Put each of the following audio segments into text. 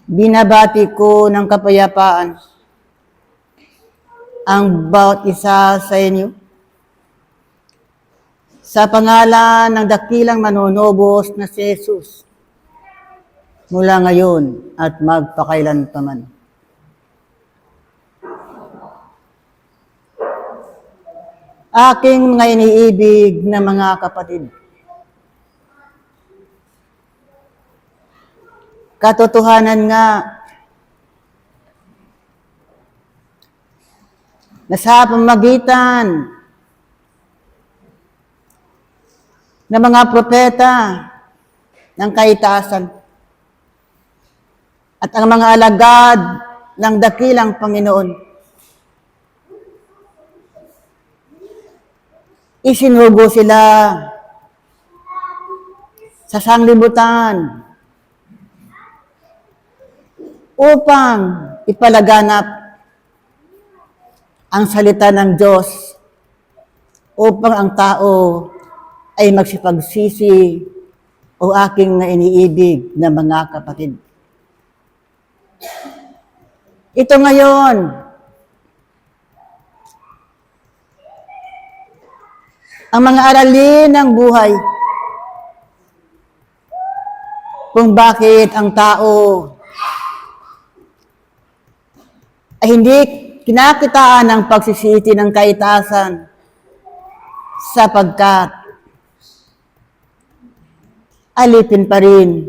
Binabati ko ng kapayapaan ang bawat isa sa inyo. Sa pangalan ng dakilang manunubos na si Jesus, mula ngayon at magpakailanpaman. Aking mga iniibig na mga kapatid, katotohanan nga na sa pamamagitan ng mga propeta ng kaitaasan at ang mga alagad ng dakilang Panginoon, isinugo sila sa sanglibutan upang ipalaganap ang salita ng Diyos upang ang tao ay magsipagsisi o aking na iniibig na mga kapatid. Ito ngayon, ang mga aralin ng buhay kung bakit ang tao ay hindi kinakitaan ng pagsisisi ng kaitaasan sapagkat alipin pa rin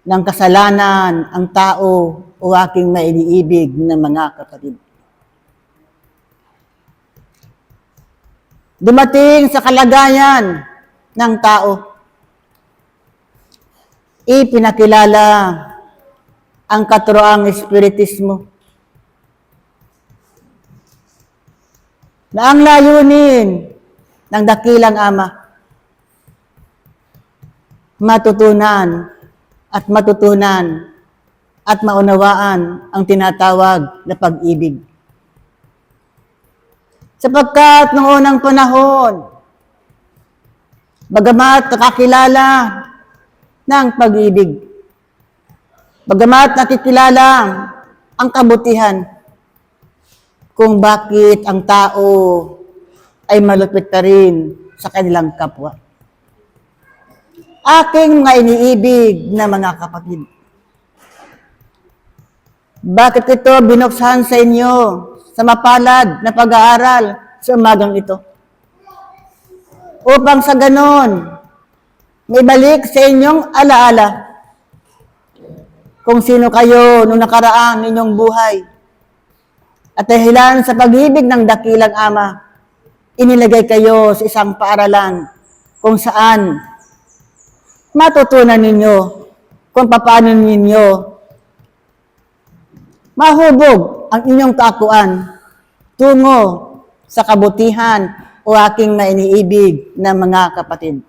ng kasalanan ang tao o aking mainiibig na mga kapatid. Dumating sa kalagayan ng tao, ipinakilala ang katuroang espiritismo na ang layunin ng dakilang Ama matutunan at maunawaan ang tinatawag na pag-ibig. Sapagkat noong unang panahon, bagamat nakakilala ng pag-ibig, bagamat nakikilala ang kabutihan, kung bakit ang tao ay malupit pa rin sa kanilang kapwa. Aking mga iniibig na mga kapatid, bakit ito binuksan sa inyo sa mapalad na pag-aaral sa umagang ito? Upang sa ganon, may balik sa inyong alaala kung sino kayo nung nakaraang inyong buhay. At dahilan sa pag-ibig ng dakilang Ama, inilagay kayo sa isang paaralan kung saan matutunan ninyo kung paano ninyo mahubog ang inyong kakuan tungo sa kabutihan o aking mainiibig na mga kapatid.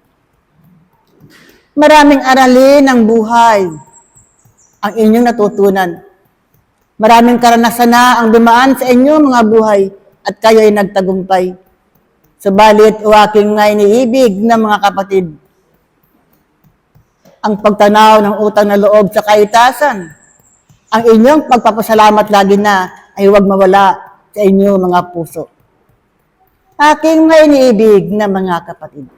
Maraming aralin ng buhay ang inyong natutunan. Maraming karanasan na ang dumaan sa inyong mga buhay at kayo ay nagtagumpay. Subalit o aking mainiibig na mga kapatid, ang pagtanaw ng utang na loob sa kaitasan, ang inyong pagpapasalamat lagi na ay huwag mawala sa inyong mga puso. Aking mga iniibig na mga kapatid,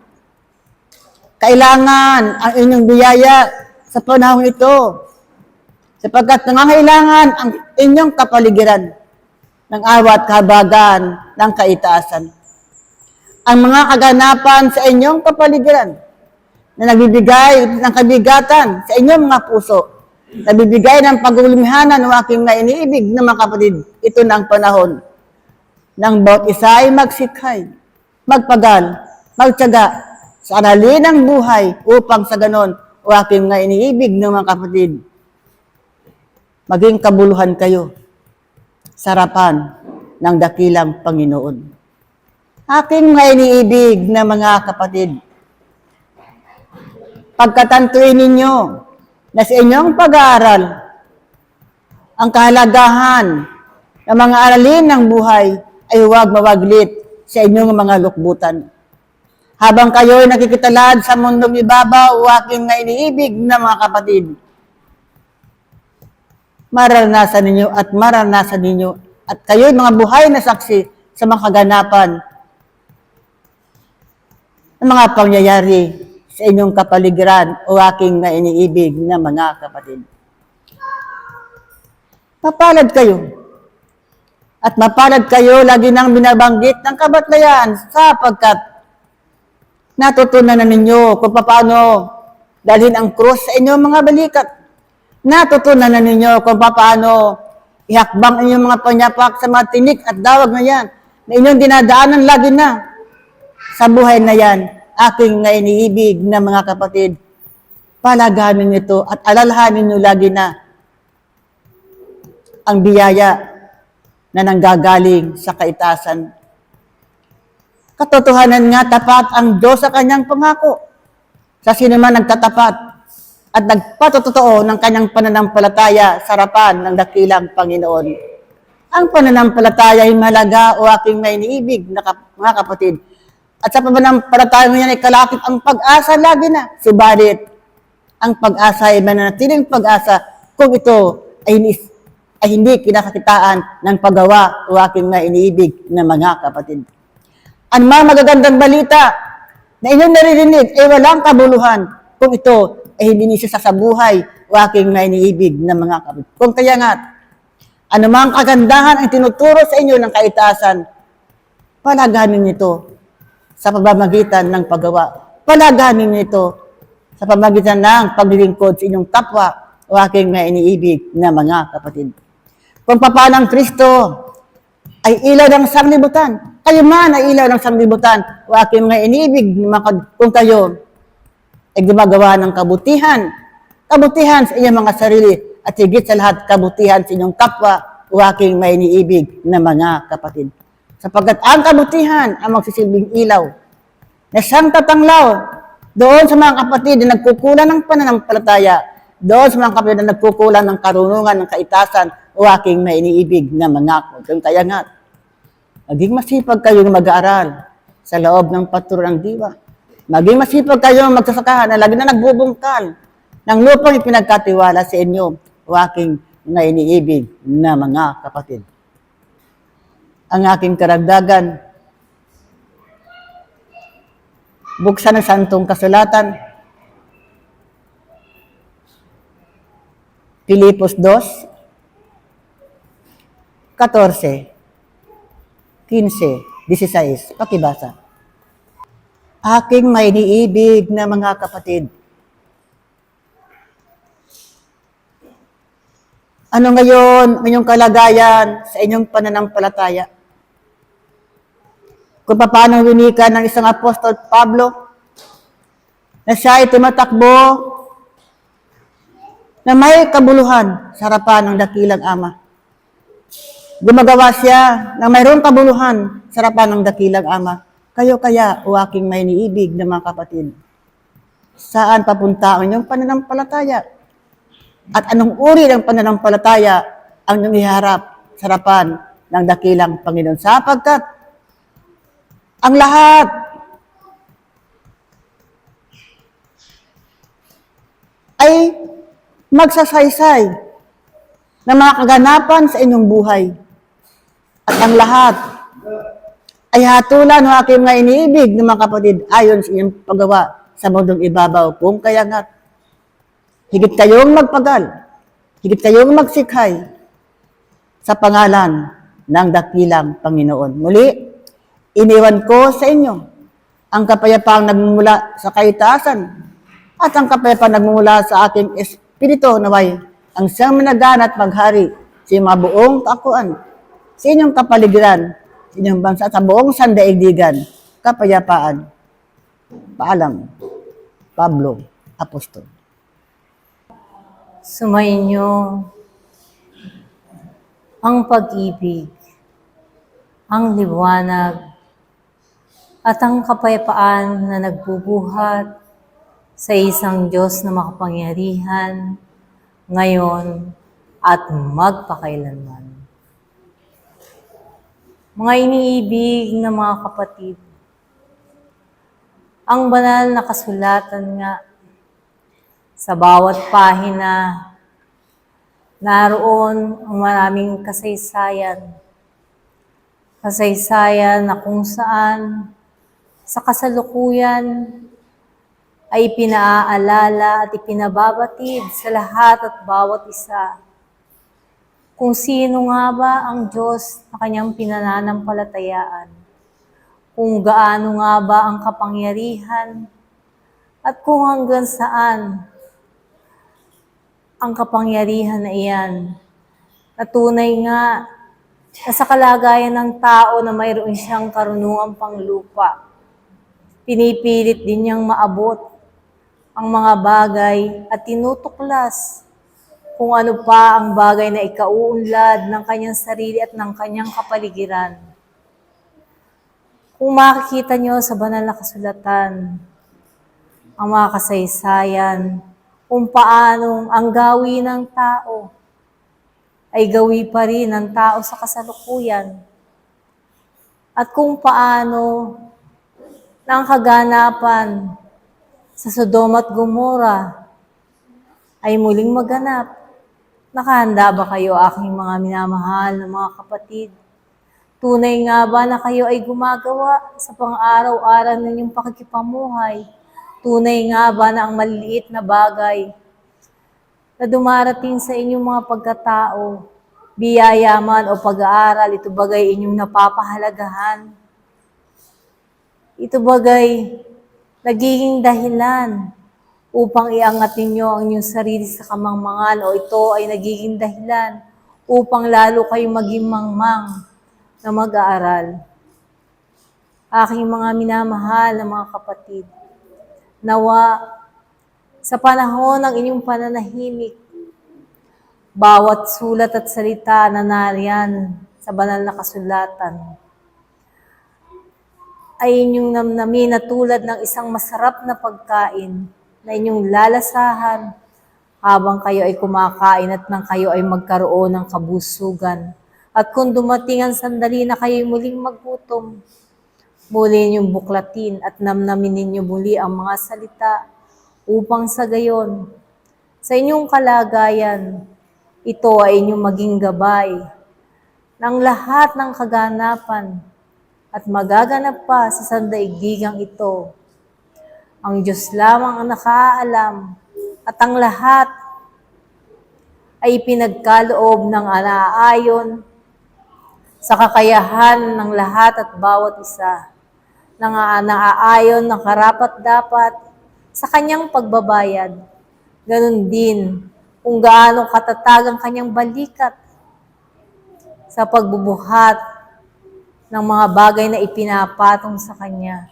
kailangan ang inyong biyaya sa panahon ito sapagkat nangangailangan ang inyong kapaligiran ng awat kahabagan ng kaitaasan. Ang mga kaganapan sa inyong kapaligiran na nagbibigay ng kabigatan sa inyong mga puso, nagbibigay ng pagulimihanan ng aking mga iniibig na mga kapatid, ito na ang panahon ng bawat isa ay magsikay, magpagal, magtiyaga sa aralin ng buhay upang sa ganon o aking mga iniibig ng mga kapatid, maging kabuluhan kayo sa harapan ng dakilang Panginoon. Aking mga iniibig na mga kapatid, pagkatantuin ninyo na sa inyong pag-aaral ang kahalagahan ng mga aralin ng buhay ay huwag mawaglit sa inyong mga lukbutan. Habang kayo'y nakikitalad sa mundong ibabaw o aking na iniibig na mga kapatid, maranasan ninyo at kayo'y mga buhay na saksi sa mga kaganapan ng mga pangyayari sa inyong kapaligiran o aking na iniibig na mga kapatid. Mapalad kayo. At mapalad kayo lagi nang binabanggit ng kabatlayan sapagkat natutunan na ninyo kung paano dalhin ang krus sa inyong mga balikat. Natutunan na ninyo kung paano ihakbang inyong mga panyapak sa mga tinik at dawag na yan na inyong dinadaanan lagi na sa buhay na yan, aking na iniibig na mga kapatid. Palaganin nito at alalahanin nyo lagi na ang biyaya na nanggagaling sa kaitasan. Katotohanan nga, tapat ang Diyos sa kanyang pangako. Sa sino man nagtatapat at nagpatotoo ng kanyang pananampalataya sa harapan ng dakilang Panginoon. Ang pananampalataya ay mahalaga o aking may iniibig na mga kapatid. At sa pananampalataya mo yan ay kalakip ang pag-asa lagi na. Subalit, ang pag-asa ay mananatiling pag-asa kung ito ay hindi kinakakitaan ng paggawa o aking may iniibig na mga kapatid. Ang mga magagandang balita na inyong naririnig ay walang kabuluhan kung ito ay hindi niya sa buhay o aking may iniibig na mga kapatid. Kung kaya nga, anumang kagandahan ang tinuturo sa inyo ng kaitaasan, palaganin nito sa pamamagitan ng paggawa. Palaganin nito sa pamamagitan ng paglilingkod sa inyong kapwa o aking may iniibig na mga kapatid. Kung paano ang Kristo ay ilaw ng sanglibutan, kayo man ay ilaw ng sanglibutan o aking mga iniibig kung kayo ay gumagawa ng kabutihan sa inyong mga sarili at higit sa lahat kabutihan sa inyong kapwa o aking may iniibig na mga kapatid. Sapagkat ang kabutihan ang magsisilbing ilaw na siyang tatanglaw doon sa mga kapatid na nagkukulang ng pananampalataya, doon sa mga kapatid na nagkukulang ng karunungan ng kaitasan o aking may iniibig na mga kapatid. Kaya nga, maging masipag kayong mag-aaral sa loob ng paturo ng diwa. Maging masipag kayong magsasaka na lagi na nagbubungkal ng lupang ipinagkatiwala sa inyo o aking na iniibig na mga kapatid. Ang aking karagdagan, buksan ng Santong Kasulatan, Filipos 2, 14, 15, 16. Pakibasa. Aking may iniibig na mga kapatid. Ano ngayon inyong kalagayan sa inyong pananampalataya? Kung paano winika ng isang apostol Pablo na siya ay tumatakbo na may kabuluhan sa harapan ng dakilang Ama. Gumagawa siya na mayroong kabuluhan sa harapan ng dakilang Ama. Kayo kaya o aking may iniibig na mga kapatid? Saan papunta ang inyong pananampalataya? At anong uri ng pananampalataya ang inyong iharap sa harapan ng dakilang Panginoon? Sapagkat ang lahat ay magsasaysay ng mga kaganapan sa inyong buhay. At ang lahat ay hatulan ng aking mga iniibig ng mga kapatid ayon sa inyong paggawa sa mundong ibabaw. Kung kaya nga, higit kayong magpagal, higit kayong magsikhay sa pangalan ng dakilang Panginoon. Muli, iniwan ko sa inyo ang kapayapaang nagmumula sa kaitaasan at ang kapayapaang nagmumula sa aking espiritu naway ang siyang managan at maghari sa mga buong kakuan, sa inyong kapaligiran, sa inyong bansa, sa buong sandaigdigan, kapayapaan. Paalam, Pablo, Apostol. Sumainyo ang pag-ibig, ang liwanag, at ang kapayapaan na nagbubuhat sa isang Diyos na makapangyarihan, ngayon at magpakailanman. Mga iniibig na mga kapatid, ang banal na kasulatan nga sa bawat pahina Naroon ang maraming kasaysayan. Kasaysayan na kung saan sa kasalukuyan ay pinaaalala at ipinababatid sa lahat at bawat isa kung sino nga ba ang Diyos na kanyang pinananampalatayaan, kung gaano nga ba ang kapangyarihan, at kung hanggang saan ang kapangyarihan na iyan. Na tunay nga na sa kalagayan ng tao na mayroon siyang karunungang panglupa, pinipilit din niyang maabot ang mga bagay at tinutuklas kung ano pa ang bagay na ikauunlad ng kanyang sarili at ng kanyang kapaligiran. Kung makikita niyo sa banal na kasulatan, ang mga kasaysayan, kung paanong ang gawi ng tao ay gawi pa rin ng tao sa kasalukuyan. At kung paano na ang kaganapan sa Sodoma at Gomora ay muling maganap. Nakahanda ba kayo, aking mga minamahal na mga kapatid? Tunay nga ba na kayo ay gumagawa sa pang-araw-araw ninyong pakikipamuhay? Tunay nga ba na ang maliliit na bagay na dumarating sa inyong mga pagkatao, biyaya man o pag-aaral, ito bagay inyong napapahalagahan? Ito bagay nagiging dahilan upang iangat ninyo ang inyong sarili sa kamangmangan, o ito ay nagiging dahilan upang lalo kayong maging mangmang na mag-aaral? Aking mga minamahal na mga kapatid, nawa sa panahon ng inyong pananahimik, bawat sulat at salita na nariyan sa banal na kasulatan ay inyong namnamin na tulad ng isang masarap na pagkain na inyong lalasahan habang kayo ay kumakain at nang kayo ay magkaroon ng kabusugan. At kung dumating ang sandali na kayo muling magutom, muli ninyong buklatin at namnamin ninyo muli ang mga salita upang sa gayon, sa inyong kalagayan, ito ay inyong maging gabay ng lahat ng kaganapan at magaganap pa sa sandaigdigang ito. Ang Diyos lamang ang nakaalam at ang lahat ay pinagkaloob ng anaayon sa kakayahan ng lahat at bawat isa, ng naaayon ng karapat-dapat sa kanyang pagbabayad. Ganon din kung gaano katatag ang kanyang balikat sa pagbubuhat ng mga bagay na ipinapatong sa kanya.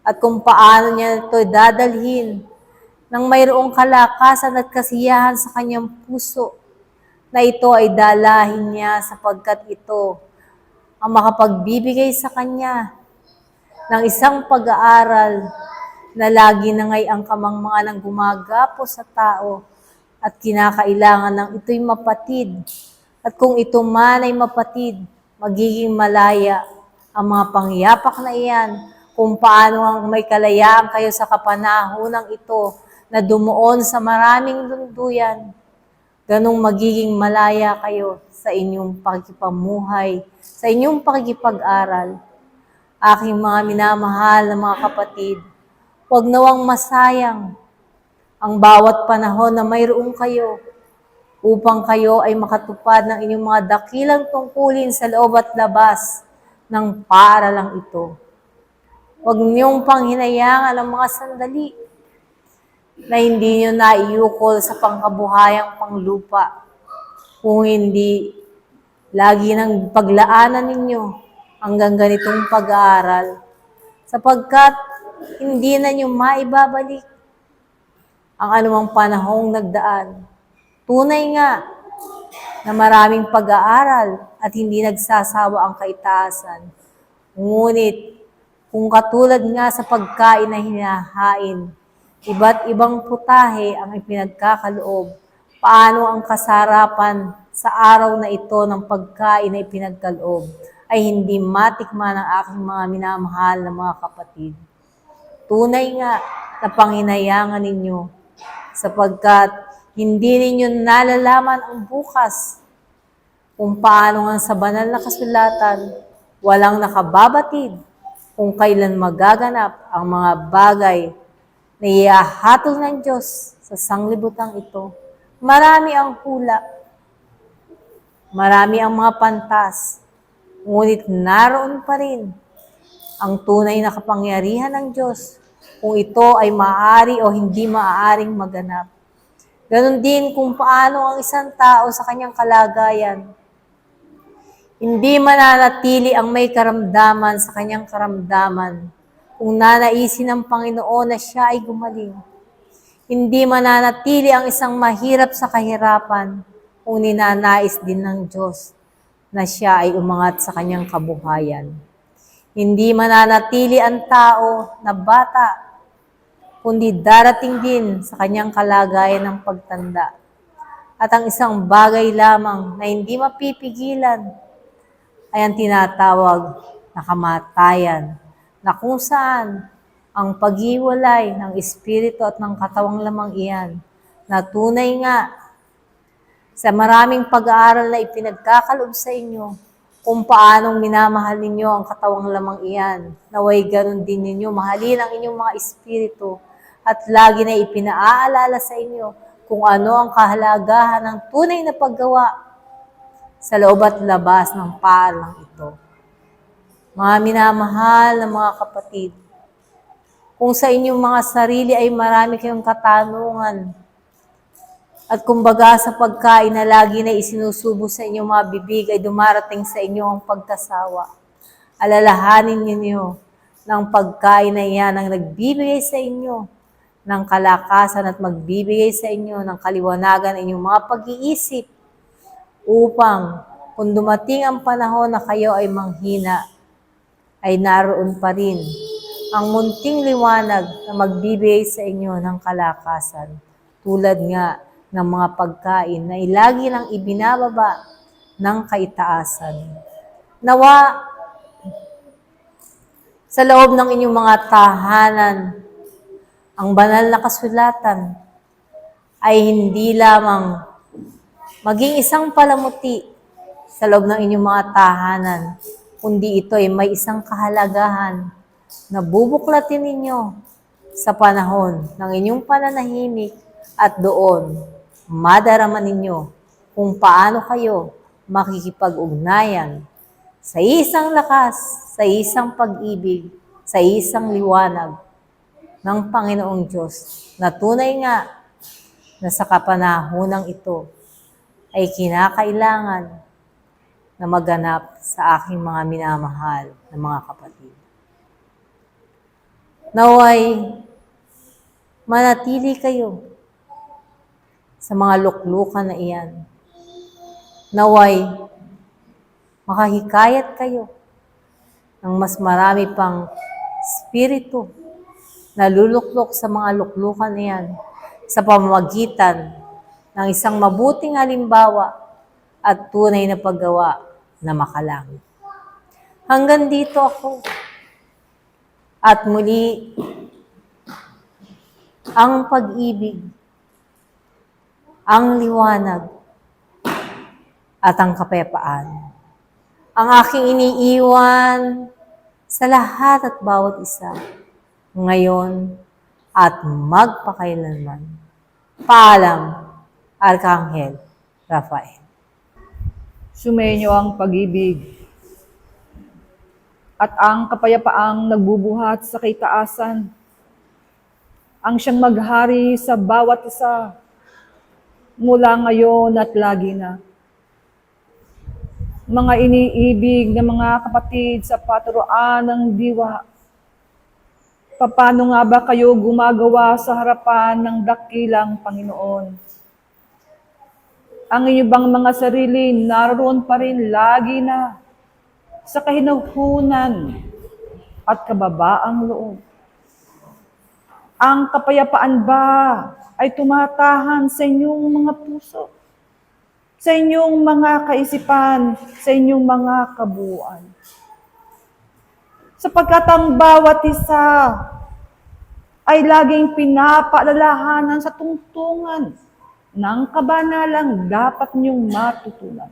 At kung paano niya ito dadalhin nang mayroong kalakasan at kasiyahan sa kanyang puso, na ito ay dalahin niya sapagkat ito ang makapagbibigay sa kanya ng isang pag-aaral na lagi na ngay ang kamangmangan ng gumagapo sa tao at kinakailangan ng ito'y mapatid. At kung ito man ay mapatid, magiging malaya ang mga pangyapak na iyan, kung paano ang may kalayaan kayo sa kapanahonang ito na dumuon sa maraming lunduyan, ganong magiging malaya kayo sa inyong pakikipamuhay, sa inyong pakikipag-aral. Aking mga minamahal na mga kapatid, huwag nawang masayang ang bawat panahon na mayroong kayo upang kayo ay makatupad ng inyong mga dakilang tungkulin sa loob at labas ng paaralang ito. Huwag niyong panghinayangan ang mga sandali na hindi niyo naiukol sa pangkabuhayang panglupa, kung hindi lagi nang paglaanan ninyo hanggang ganitong pag-aaral, sapagkat hindi na niyo maibabalik ang anumang panahong nagdaan. Tunay nga na maraming pag-aaral at hindi nagsasawa ang kaitaasan. Ngunit kung katulad nga sa pagkain na hinahain, iba't ibang putahe ang ipinagkakaloob, paano ang kasarapan sa araw na ito ng pagkain na ipinagkaloob ay hindi matikman ng aking mga minamahal na mga kapatid. Tunay nga na panghinayangan ninyo, sapagkat Hindi ninyo nalalaman ang bukas kung paano nga sa banal na kasulatan, walang nakababatid kung kailan magaganap ang mga bagay na ihahatol ng Diyos sa sanglibutang ito. Marami ang hula, marami ang mga pantas, ngunit naroon pa rin ang tunay na kapangyarihan ng Diyos kung ito ay maaari o hindi maaaring maganap. Ganon din kung paano ang isang tao sa kanyang kalagayan. Hindi mananatili ang may karamdaman sa kanyang karamdaman kung nanaisin ng Panginoon na siya ay gumaling. Hindi mananatili ang isang mahirap sa kahirapan kung ninanais din ng Diyos na siya ay umangat sa kanyang kabuhayan. Hindi mananatili ang tao na bata, kundi darating din sa kanyang kalagayan ng pagtanda. At ang isang bagay lamang na hindi mapipigilan ay ang tinatawag na kamatayan, na kung saan ang paghiwalay ng espiritu at ng katawang lamang iyan, na tunay nga sa maraming pag-aaral na ipinagkakaloob sa inyo, kung paanong minamahal ninyo ang katawang lamang iyan, naway ganun din ninyo mahalin ang inyong mga espiritu, at lagi na ipinaaalala sa inyo kung ano ang kahalagahan ng tunay na paggawa sa loob at labas ng paalang ito. Mga minamahal na mga kapatid, kung sa inyong mga sarili ay marami kayong katanungan, at kumbaga sa pagkain na lagi na isinusubo sa inyong mga bibig ay dumarating sa inyo ang pagkasawa, alalahanin ninyo ng pagkain na iyan ang nagbibigay sa inyo ng kalakasan at magbibigay sa inyo ng kaliwanagan inyong mga pag-iisip, upang kung dumating ang panahon na kayo ay manghina, ay naroon pa rin ang munting liwanag na magbibigay sa inyo ng kalakasan, tulad nga ng mga pagkain na ilagi lang ibinababa ng kaitaasan. Nawa, sa loob ng inyong mga tahanan, ang banal na kasulatan ay hindi lamang maging isang palamuti sa loob ng inyong mga tahanan, kundi ito ay may isang kahalagahan na bubuklatin ninyo sa panahon ng inyong pananahimik, at doon madarama ninyo kung paano kayo makikipag-ugnayan sa isang lakas, sa isang pag-ibig, sa isang liwanag ng Panginoong Diyos, na tunay nga na sa kapanahonang ito ay kinakailangan na maganap sa aking mga minamahal na mga kapatid. Naway manatili kayo sa mga luklukan na iyan. Naway makahikayat kayo ng mas marami pang espiritu na luluklok sa mga luklukan na iyan sa pamamagitan ng isang mabuting halimbawa at tunay na paggawa na makalangit. Hanggang dito ako. At muli, ang pag-ibig, ang liwanag, at ang kapayapaan ang aking iniiwan sa lahat at bawat isa, ngayon at magpakailanman. Paalam, Arkanghel Rafael. Sumainyo ang pag-ibig at ang kapayapaang nagbubuhat sa kaitaasan, ang siyang maghari sa bawat isa mula ngayon at lagi na. Mga iniibig na mga kapatid sa paturuan ng diwa, paano nga ba kayo gumagawa sa harapan ng dakilang Panginoon? Ang inyong bang mga sarili naroon pa rin lagi na sa kahinahunan at kababaang loob? Ang kapayapaan ba ay tumatahan sa inyong mga puso, sa inyong mga kaisipan, sa inyong mga kabuuan? Sapagkat ang bawat isa ay laging pinapaalalahanan sa tungtungan ng kabanalang dapat niyong matutunan.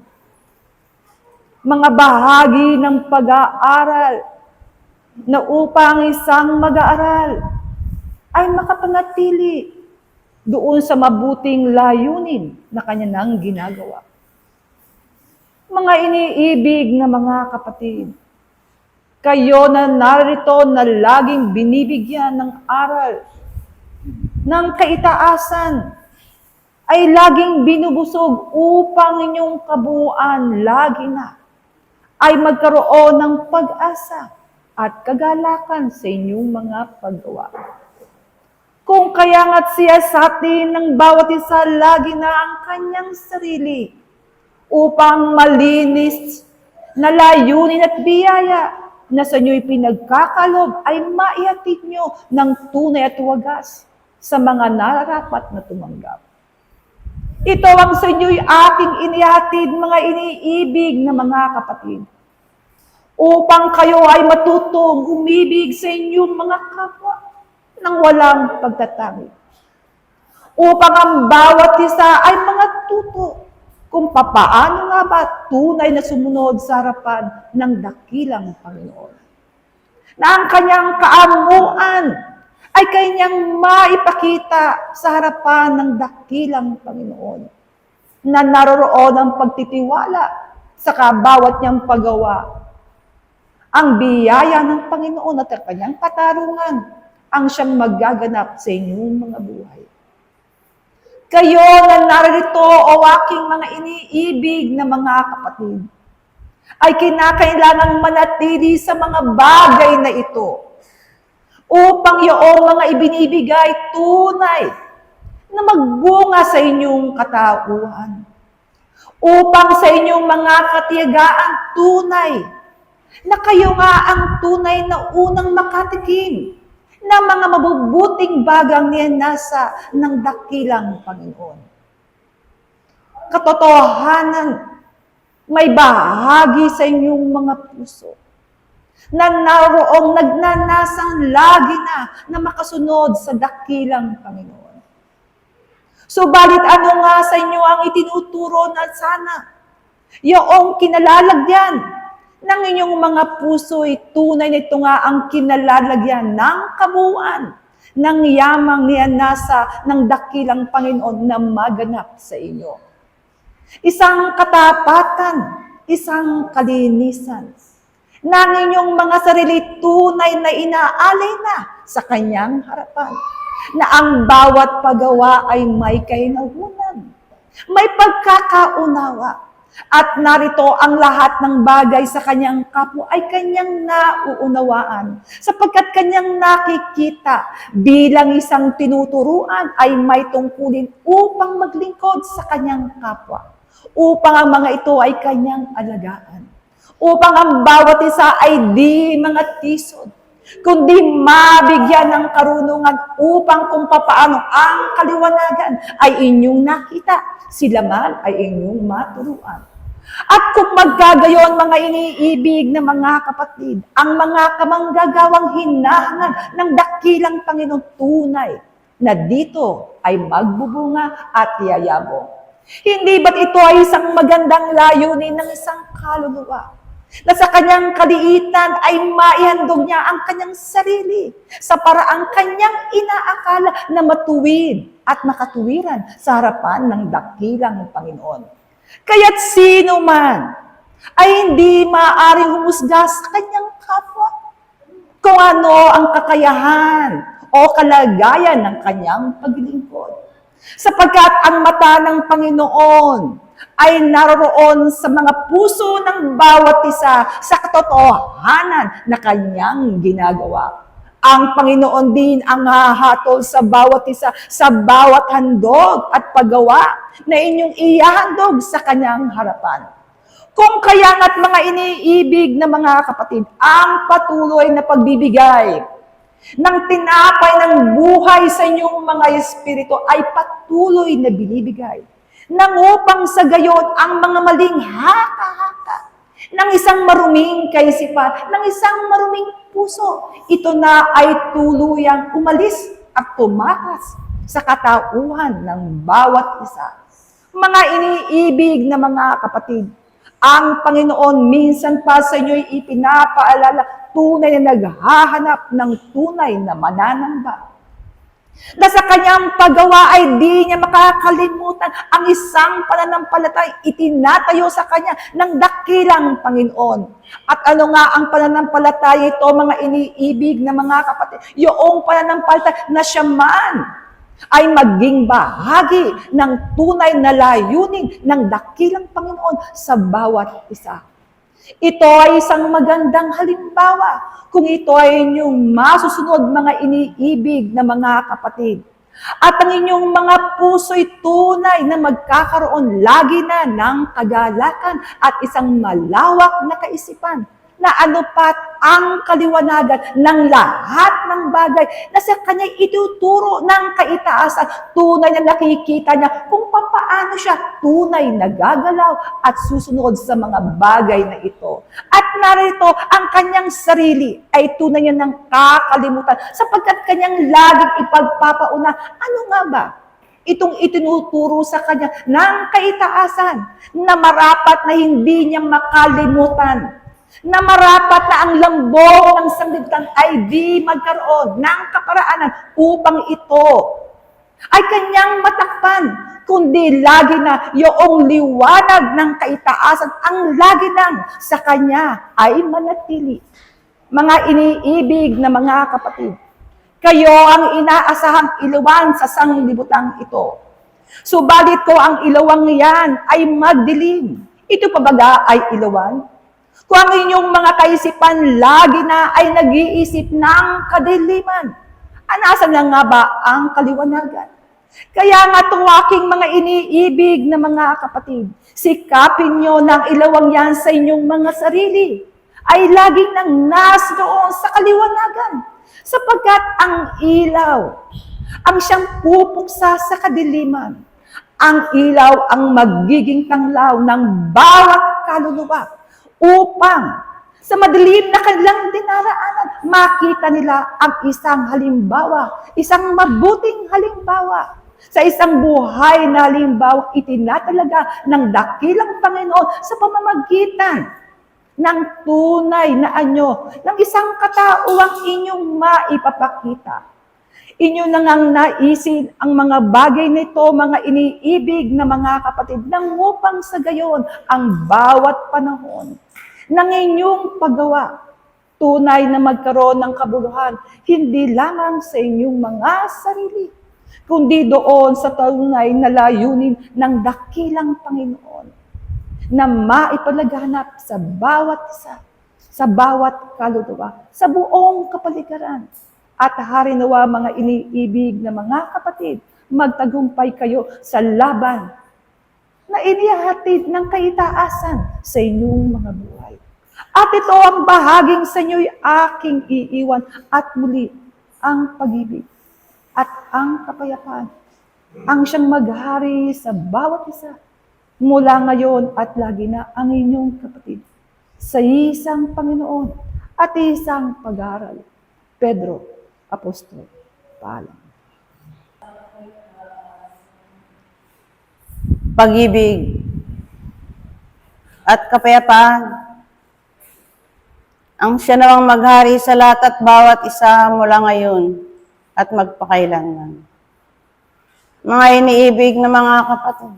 Mga bahagi ng pag-aaral na upang isang mag-aaral ay makapanatili doon sa mabuting layunin na kanya nang ginagawa. Mga iniibig na mga kapatid, kayo na narito na laging binibigyan ng aral, ng kaitaasan, ay laging binubusog upang inyong kabuuan lagi na ay magkaroon ng pag-asa at kagalakan sa inyong mga paggawa. Kung kaya nga't siya sa atin ng bawat isa lagi na ang kanyang sarili upang malinis na layunin at biyaya na sa inyo'y pinagkakalob ay maihatid nyo ng tunay at wagas sa mga nararapat na tumanggap. Ito ang sa inyo'y ating inihatid, mga iniibig na mga kapatid, upang kayo ay matutong umibig sa inyong mga kapwa nang walang pagtatangi. Upang ang bawat isa ay mga tuto kung papaano nga ba tunay na sumunod sa harapan ng dakilang Panginoon. Na ang kanyang kaamuan ay kanyang maipakita sa harapan ng dakilang Panginoon na naroroon ang pagtitiwala sa bawat niyang paggawa. Ang biyaya ng Panginoon at ang kanyang katarungan ang siyang magaganap sa inyong mga buhay. Kayo na narito o aking mga iniibig na mga kapatid, ay kinakailangang manatili sa mga bagay na ito upang yung mga ibinibigay tunay na magbunga sa inyong katauhan. Upang sa inyong mga katiyagaan tunay na kayo nga ang tunay na unang makatikim na mga mabubuting bagang nasa ng dakilang Panginoon. Katotohanan, may bahagi sa inyong mga puso na naroong nagnanasang lagi na makasunod sa dakilang Panginoon. Subalit ano nga sa inyo ang itinuturo na sana? Yung kinalalagyan ng inyong mga puso ay tunay na ito nga ang kinalalagyan ng kabuuan, ng yamang nasa ng dakilang Panginoon na maganap sa inyo. Isang katapatan, isang kalinisan, ng inyong mga sarili tunay na inaalay na sa kanyang harapan, na ang bawat paggawa ay may kainahunan, may pagkakaunawa, at narito ang lahat ng bagay sa kanyang kapwa ay kanyang nauunawaan, sapagkat kanyang nakikita bilang isang tinuturuan ay may tungkulin upang maglingkod sa kanyang kapwa, upang ang mga ito ay kanyang alagaan, upang ang bawat isa ay di mga tisod, kundi mabigyan ng karunungan upang kung papaano ang kaliwanagan ay inyong nakita, sila man ay inyong maturuan. At kung magkagayon mga iniibig na mga kapatid, ang mga kamanggagawang hinahangad ng dakilang Panginoon tunay na dito ay magbubunga at yayabong. Hindi ba't ito ay isang magandang layunin ng isang kaluluwa? Na sa kanyang kaliitan ay maihandog niya ang kanyang sarili sa paraang kanyang inaakala na matuwid at makatuwiran sa harapan ng dakilang Panginoon. Kaya't sino man ay hindi maaaring humusga sa kanyang kapwa kung ano ang kakayahan o kalagayan ng kanyang paglingkod. Sapagkat ang mata ng Panginoon ay naroroon sa mga puso ng bawat isa sa katotohanan na kanyang ginagawa. Ang Panginoon din ang hahatol sa bawat isa, sa bawat handog at paggawa na inyong ihahandog sa kanyang harapan. Kung kaya nga't mga iniibig na mga kapatid, ang patuloy na pagbibigay ng tinapay ng buhay sa inyong mga espiritu ay patuloy na binibigay nang upang sa gayon ang mga maling haka-haka ng isang maruming kaisipan, ng isang maruming puso, ito na ay tuluyang umalis at tumakas sa katauhan ng bawat isa. Mga iniibig na mga kapatid, ang Panginoon minsan pa sa inyo'y ipinapaalala tunay na naghahanap ng tunay na mananamba. Na sa kanyang paggawa ay di niya makakalimutan ang isang pananampalatay itinatayo sa kanya ng dakilang Panginoon. At ano nga ang pananampalataya ito, mga iniibig na mga kapatid? Yung pananampalataya na siya man ay maging bahagi ng tunay na layunin ng dakilang Panginoon sa bawat isa. Ito ay isang magandang halimbawa kung ito ay inyong masusunod mga iniibig na mga kapatid. At ang inyong mga puso'y tunay na magkakaroon lagi na ng kagalakan at isang malawak na kaisipan na anupat ang kaliwanagan ng lahat ng bagay na sa kanya ituturo ng kaitaasan. Tunay na nakikita niya kung paano siya tunay na gagalaw at susunod sa mga bagay na ito. At narito ang kanyang sarili ay tunay niya ng kakalimutan sapagkat kanyang laging ipagpapauna. Ano nga ba? Itong itinuturo sa kanya ng kaitaasan na marapat na hindi niya makalimutan, na marapat na ang lambong ng sanglibutan ay di magkaroon ng kaparaanan upang ito ay kanyang matakpan, kundi lagi na yung liwanag ng kaitaasan ang lagi nang sa kanya ay manatili. Mga iniibig na mga kapatid, kayo ang inaasahang ilawan sa sanglibutang ito. Subalit ko ang ilawang yan ay magdilim. Ito pa baga ay ilawan? Kung ang inyong mga kaisipan lagi na ay nag-iisip ng kadiliman, anasan na nga ba ang kaliwanagan? Kaya nga itong aking mga iniibig na mga kapatid, sikapin nyo ng ilawang yan sa inyong mga sarili, ay laging nang nasroon sa kaliwanagan, sapagkat ang ilaw, ang siyang pupuksa sa kadiliman, ang ilaw ang magiging tanglaw ng bawat kaluluwa, upang sa madilim na kanilang dinaraanan, makita nila ang isang halimbawa, isang mabuting halimbawa. Sa isang buhay na halimbawa, itinatalaga ng dakilang Panginoon sa pamamagitan ng tunay na anyo, ng isang katauhang inyong maipapakita. Inyo nang ang naisin ang mga bagay nito, mga iniibig na mga kapatid, nang upang sa gayon ang bawat panahon ng inyong paggawa, tunay na magkaroon ng kabuluhan, hindi lamang sa inyong mga sarili, kundi doon sa tunay na layunin ng dakilang Panginoon, na maipalaganap sa bawat isa, sa bawat kaluluwa, sa buong kapaligiran. At harinawa mga iniibig na mga kapatid, magtagumpay kayo sa laban na inihatid ng kaitaasan sa inyong mga buhay. At ito ang bahaging sa inyo'y aking iiwan at muli ang pag-ibig at ang kapayapaan. Ang siyang maghari sa bawat isa mula ngayon at lagi na ang inyong kapatid sa isang Panginoon at isang pag-aaral. Pedro, Apostol, paalam. Pag-ibig at kapayapaan ang siya namang maghari sa lahat at bawat isa mula ngayon at magpakailanman. Mga iniibig na mga kapatid,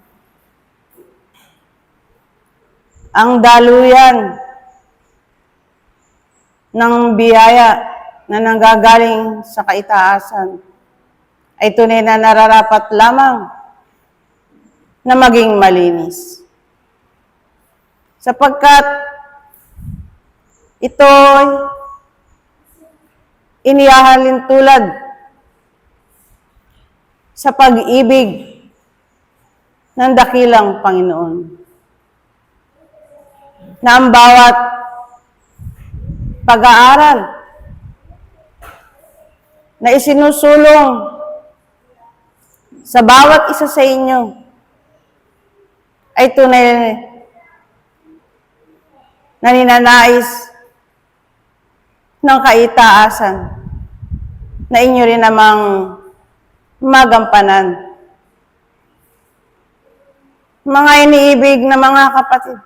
ang daluyan ng biyaya na nanggagaling sa kaitaasan ay tunay na nararapat lamang na maging malinis. Sapagkat ito'y inihahalin tulad sa pag-ibig ng dakilang Panginoon, na ang bawat pag-aaral na isinusulong sa bawat isa sa inyo ay tunay na ninanais ng kaitaasan na inyo rin namang magampanan. Mga iniibig na mga kapatid,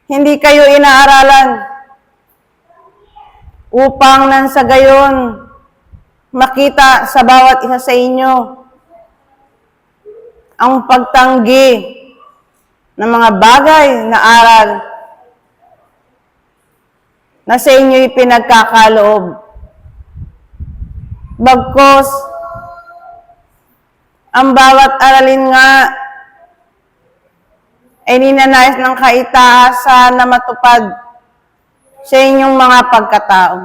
hindi kayo inaaralan upang nang sa gayon makita sa bawat isa sa inyo ang pagtanggi ng mga bagay na aral na sa inyo'y pinagkakaloob. Bagkus, ang bawat aralin nga ay ninanais ng kaitaasan na matupad sa inyong mga pagkatao.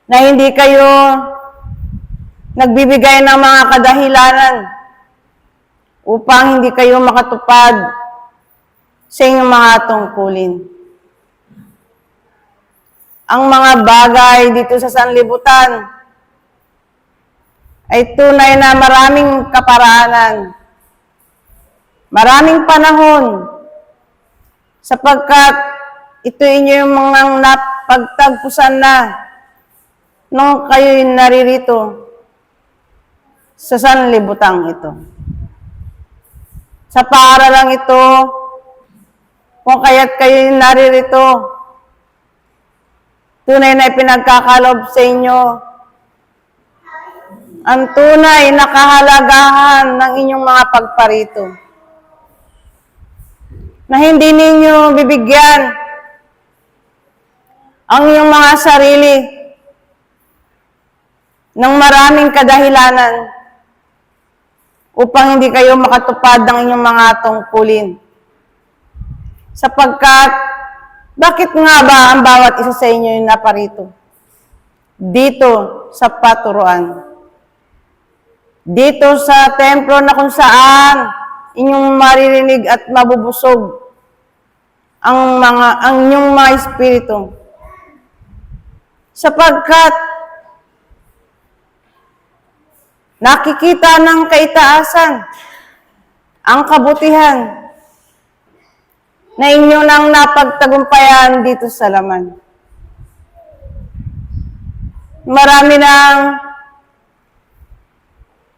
Na hindi kayo nagbibigay ng mga kadahilanan upang hindi kayo makatupad sa inyong mga tungkulin. Ang mga bagay dito sa sanlibutan ay tunay na maraming kaparaanan, maraming panahon, sapagkat ito inyo yung mga napagtagpusan na nung kayo'y naririto sa sanlibutang ito. Sa paaralang ito, kung kaya't kayo'y naririto, tunay na ipinagkakalob sa inyo ang tunay na kahalagahan ng inyong mga pagparito. Na hindi ninyo bibigyan ang inyong mga sarili ng maraming kadahilanan upang hindi kayo makatupad ng inyong mga tungkulin. Sapagkat, bakit nga ba ang bawat isa sa inyo yung naparito? Dito sa paturuan. Dito sa templo na kung saan inyong maririnig at mabubusog ang inyong mga espiritu. Sapagkat nakikita ng kaitaasan ang kabutihan na inyo nang napagtagumpayan dito sa laman. Marami ng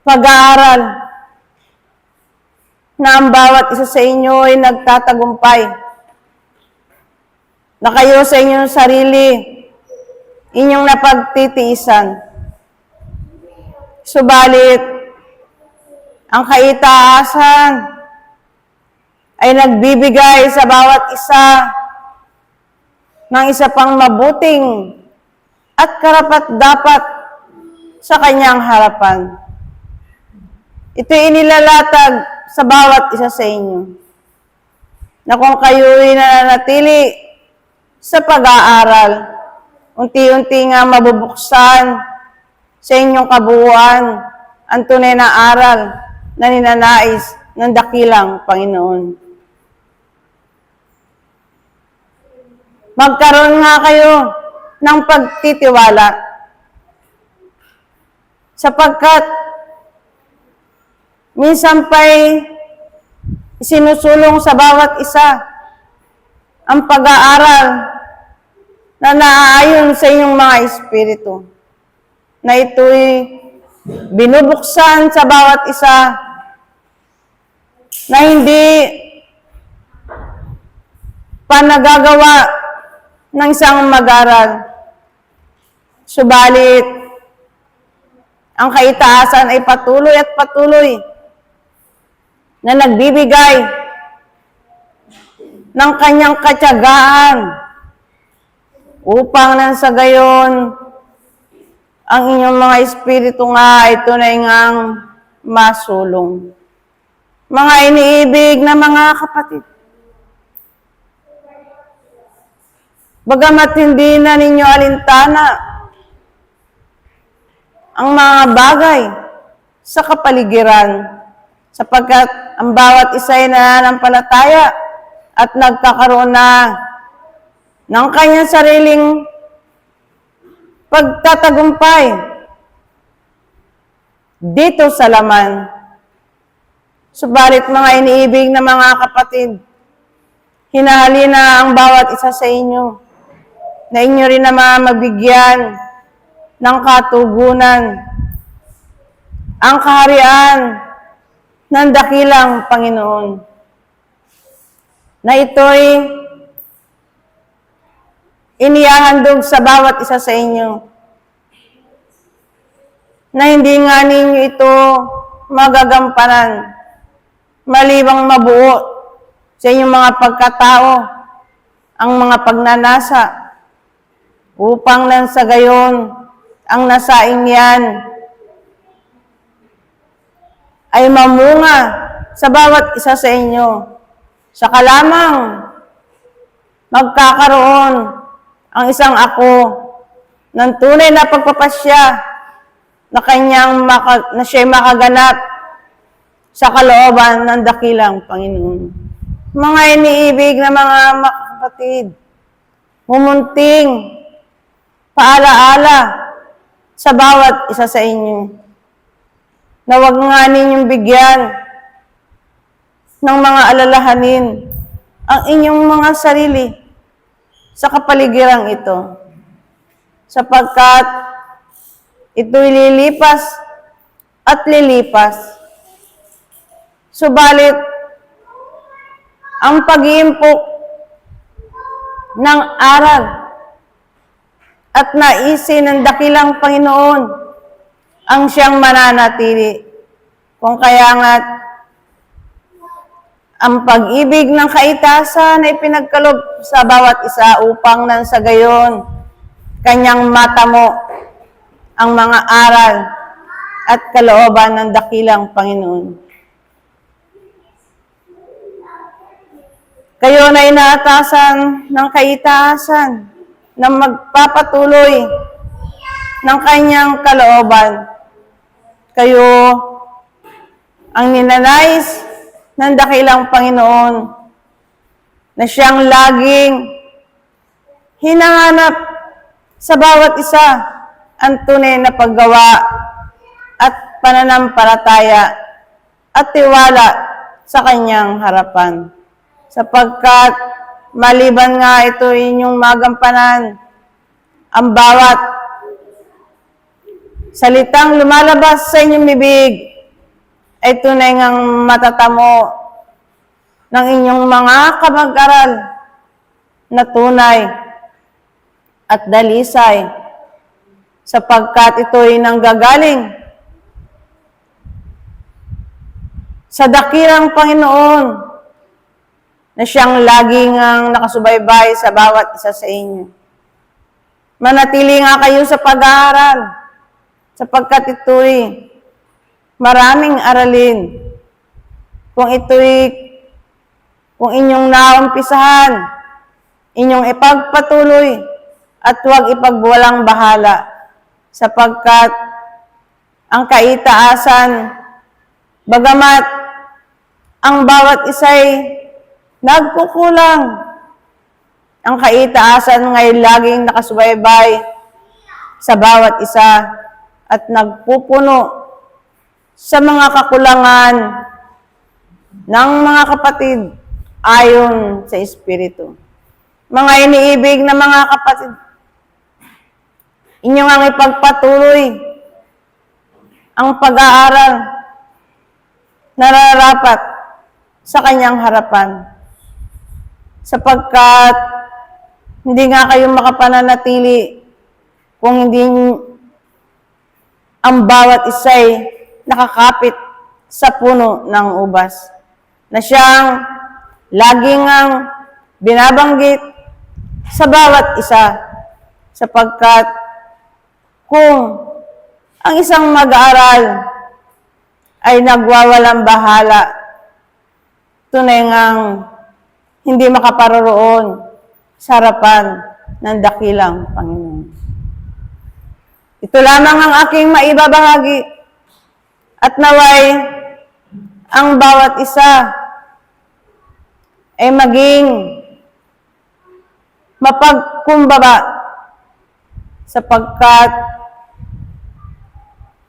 pag-aaral na ang bawat isa sa inyo ay nagtatagumpay. Na kayo sa inyong sarili, inyong napagtitiisan. Subalit, ang kaitaasan ay nagbibigay sa bawat isa ng isa pang mabuting at karapat-dapat sa kanyang harapan. Ito inilalatag sa bawat isa sa inyo na kung kayo'y nananatili sa pag-aaral, unti-unti nga mabubuksan sa inyong kabuuan ang tunay na aral na ninanais ng dakilang Panginoon. Magkaroon nga kayo ng pagtitiwala sapagkat minsan pa'y isinusulong sa bawat isa ang pag-aaral na naaayon sa inyong mga espiritu, na ito'y binubuksan sa bawat isa na hindi pa nagagawa ng isang mag-aral. Subalit, ang kaitaasan ay patuloy at patuloy na nagbibigay ng kanyang katyagaan upang nang sa gayon ang inyong mga espiritu nga ay tunay ngang masulong. Mga iniibig na mga kapatid, bagamat hindi na ninyo alintana ang mga bagay sa kapaligiran, sapagkat ang bawat isa ay nananampalataya at nagkakaroon na ng kanyang sariling pagtatagumpay dito sa laman. Subalit mga iniibig na mga kapatid, hinahalina ang bawat isa sa inyo na inyo rin naman mabigyan ng katugunan ang kaharian ng dakilang Panginoon, na ito'y inihahandog sa bawat isa sa inyo, na hindi nga ninyo ito magagampanan malibang mabuo sa inyong mga pagkatao ang mga pagnanasa, upang nang sa gayon ang nasaing yan ay mamunga sa bawat isa sa inyo. Saka lamang magkakaroon ang isang ako ng tunay na pagpapasya na na siya'y makaganap sa kalooban ng dakilang Panginoon. Mga iniibig na mga kapatid, mumunting paalaala sa bawat isa sa inyo, na huwag nga ninyong bigyan ng mga alalahanin ang inyong mga sarili sa kapaligirang ito, sapagkat ito'y lilipas at lilipas. Subalit, ang pag-iimpok ng aral at naisin ng dakilang Panginoon ang siyang mananatili. Kung kaya nga't ang pag-ibig ng kaitasan ay pinagkaloob sa bawat isa upang nang sa gayon kanyang matamo ang mga aral at kalooban ng dakilang Panginoon. Kayo na inaatasan ng kaitaasan na magpapatuloy ng kanyang kalooban. Kayo ang ninanais ng dakilang Panginoon na siyang laging hinahanap sa bawat isa ang tunay na paggawa at pananampalataya at tiwala sa kanyang harapan. Sapagkat maliban nga ito inyong magampanan, ang bawat salitang lumalabas sa inyong bibig ay tunay ngang matatamo ng inyong mga kamag-aral na tunay at dalisay, sapagkat ito'y nanggagaling sa dakilang Panginoon na siyang laging nakasubaybay sa bawat isa sa inyo. Manatili nga kayo sa pag-aaral, sapagkat ito'y maraming aralin. Kung inyong naumpisahan, inyong ipagpatuloy at huwag ipagwalang bahala, sapagkat ang kaitaasan, bagamat ang bawat isa'y nagkukulang, ang kaitaasan ngay laging nakasubaybay sa bawat isa at nagpupuno sa mga kakulangan ng mga kapatid ayon sa Espiritu. Mga iniibig na mga kapatid, inyong ang ipagpatuloy ang pag-aaral na nararapat sa kanyang harapan, sapagkat hindi nga kayo makapananatili kung hindi ang bawat isa'y nakakapit sa puno ng ubas, na siyang laging ang binabanggit sa bawat isa, sapagkat kung ang isang mag-aaral ay nagwawalang bahala, tunay ngang hindi makaparoroon sa harapan ng dakilang Panginoon. Ito lamang ang aking maibabahagi, at naway ang bawat isa ay maging mapagkumbaba, sapagkat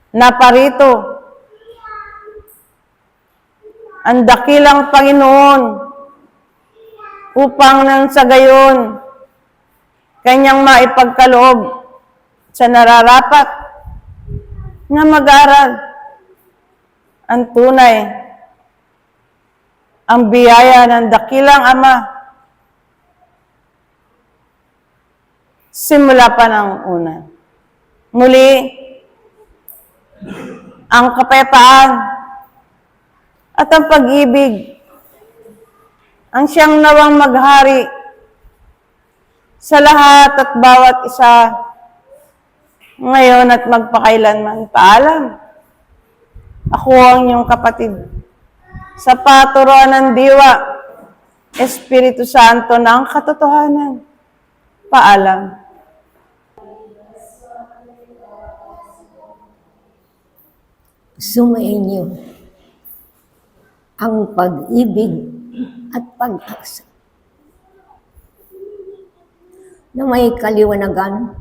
naparito ang dakilang Panginoon upang nang sa gayon kanyang maipagkaloob sa nararapat na mag-aral. Ang tunay, ang biyaya ng dakilang Ama, simula pa ng una. Muli, ang kapayapaan at ang pag-ibig ang siyang nawang maghari sa lahat at bawat isa ngayon at magpakailanman. Paalam. Ako ang iyong kapatid. Sa paturuan ng Diwa, Espiritu Santo ng katotohanan. Paalam. Sumainyo ang pag-ibig at pag-asa na may kaliwanagan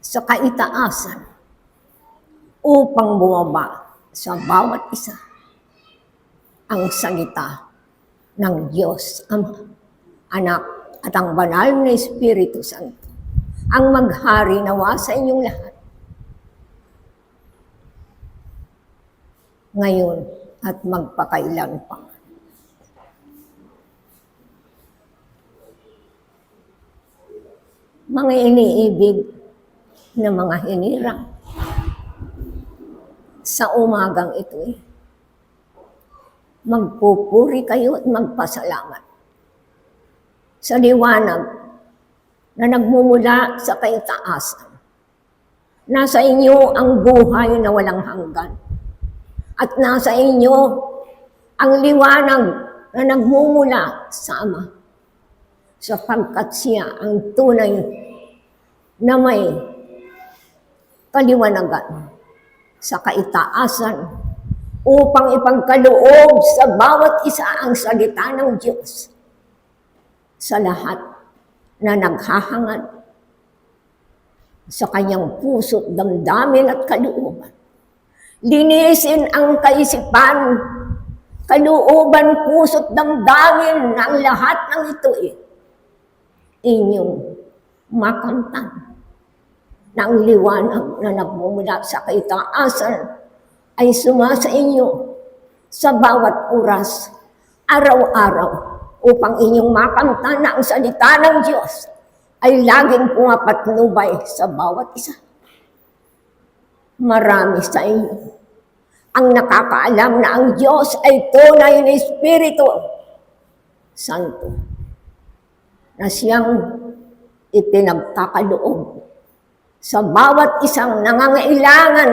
sa kaitaasan upang bumaba sa bawat isa ang salita ng Diyos Ama, Anak at ang banal na Espiritu Santo ang maghari nawa sa inyong lahat ngayon at magpakailan pa. Mga iniibig na mga hinirang, sa umagang ito'y magpupuri kayo at magpasalamat sa liwanag na nagmumula sa kaitaasan. Nasa inyo ang buhay na walang hanggan. At nasa inyo ang liwanag na nagmumula sa Ama, sapagkat siya ang tunay na may kaliwanagan sa kaitaasan upang ipagkaloob sa bawat isa ang salita ng Diyos sa lahat na naghahangad sa kanyang puso't damdamin at kalooban. Linisin ang kaisipan, kalooban, puso't damdamin ng lahat ng ito inyong makamtan na ang liwanag na nagmumula sa kaitaasan ay sumasa inyo sa bawat oras, araw-araw, upang inyong makamtan na ang salita ng Diyos ay laging pumapatnubay sa bawat isa. Marami sa inyo ang nakakaalam na ang Diyos ay tunay na Espiritu Santo na siyang ipinagkakaloob sa bawat isang nangangailangan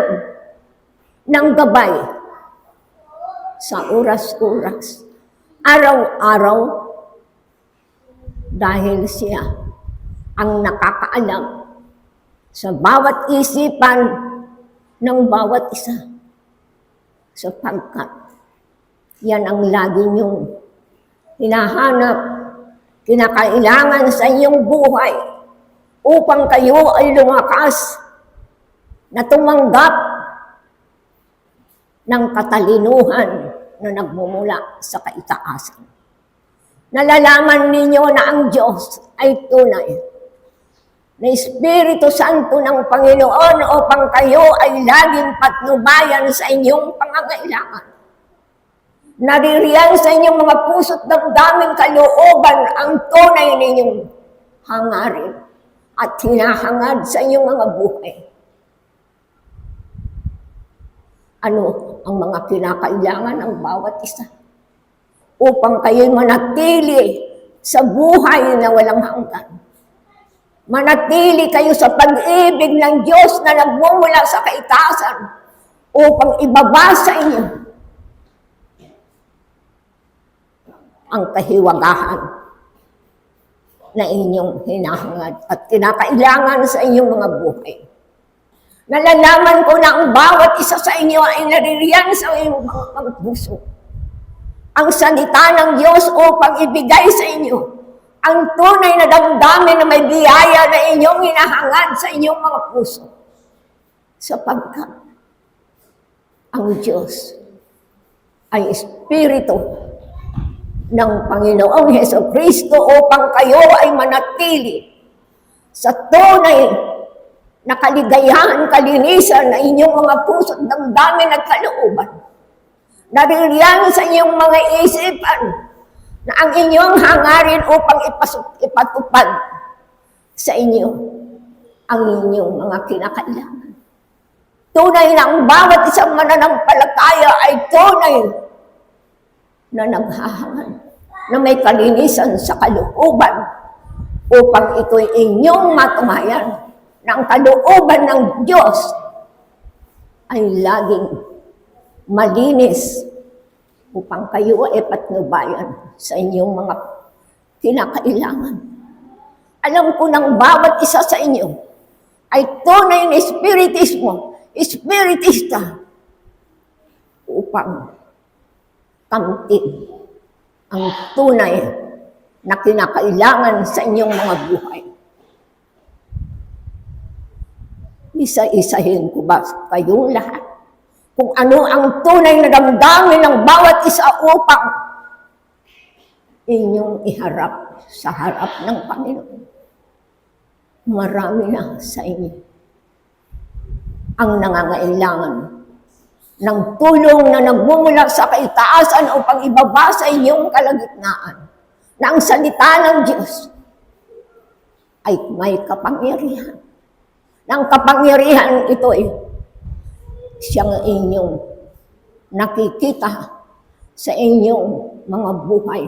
ng gabay sa oras-oras, araw-araw, dahil siya ang nakakaalam sa bawat isipan ng bawat isa, sapagkat yan ang lagi niyong hinahanap, kinakailangan sa inyong buhay upang kayo ay lumakas na tumanggap ng katalinuhan na nagmumula sa kaitaasan. Nalalaman ninyo na ang Diyos ay tunay na Espiritu Santo ng Panginoon upang kayo ay laging patnubayan sa inyong pangangailangan. Naririyan sa inyong mga puso't damdaming kalooban ang tunay ninyong hangarin at hinahangad sa inyong mga buhay. Ano ang mga kinakailangan ng bawat isa upang kayo'y manatili sa buhay na walang hanggan? Manatili kayo sa pag-ibig ng Diyos na nagmumula sa kaitaasan upang ibaba sa inyo ang kahiwagahan na inyong hinahangad at kinakailangan sa inyong mga buhay. Nalalaman ko na ang bawat isa sa inyo ay naririyan sa inyong mga puso ang salita ng Diyos upang ibigay sa inyo ang tunay na damdamin na may biyaya na inyong hinahangad sa inyong mga puso. Sapagkat ang Diyos ay Espiritu ng Panginoong Heso Kristo upang kayo ay manatili sa tunay na kaligayahan, kalinisan na inyong mga puso't damdamin at kalooban. Naririyan sa inyong mga isipan na ang inyong hangarin upang ipatupad sa inyo ang inyong mga kinakailangan. Tunay na ang bawat isang mananampalataya ay tunay na naghahangad, na may kalinisan sa kalooban upang ito'y inyong matumayan na ang kalooban ng Diyos ay laging malinis upang kayo ay patnubayan sa inyong mga kinakailangan. Alam ko ng bawat isa sa inyo ay tunay na espiritista upang kamtin ang tunay na kinakailangan sa inyong mga buhay. Isa-isahin ko ba kayong lahat kung ano ang tunay na damdamin ng bawat isa upang inyong iharap sa harap ng Panginoon. Marami na sa inyo ang nangangailangan ng tulong na nagmumula sa kaitaasan upang ibaba sa inyong kalagitnaan na ang salita ng Diyos ay may kapangyarihan. Nang kapangyarihan ito ay siyang inyong nakikita sa inyong mga buhay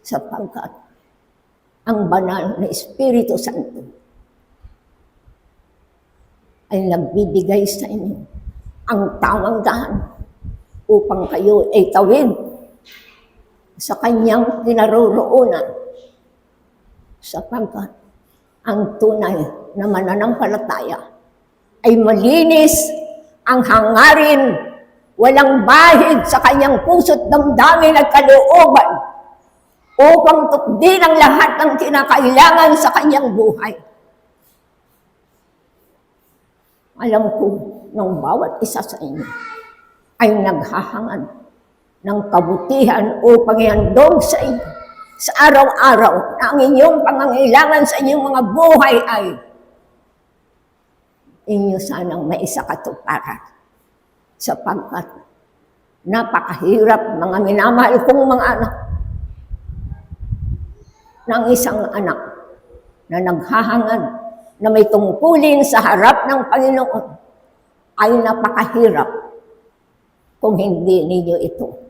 sapagkat ang banal na Espiritu Santo ay nagbibigay sa inyo ang tamang daan upang kayo ay tawid sa kanyang kinaroroonan sapagkat ang tunay na mananampalataya ay malinis ang hangarin, walang bahid sa kanyang puso't damdamin at kalooban upang tukdin ang lahat ng kinakailangan sa kanyang buhay. Alam ko ng bawat isa sa inyo ay naghahangad ng kabutihan upang ihandog sa inyo sa araw-araw na ang inyong pangangailangan sa inyong mga buhay ay inyo sanang maisakatuparan sapagkat napakahirap mga minamahal kong mga anak ng isang anak na naghahangad na may tungkulin sa harap ng Panginoon ay napakahirap kung hindi ninyo ito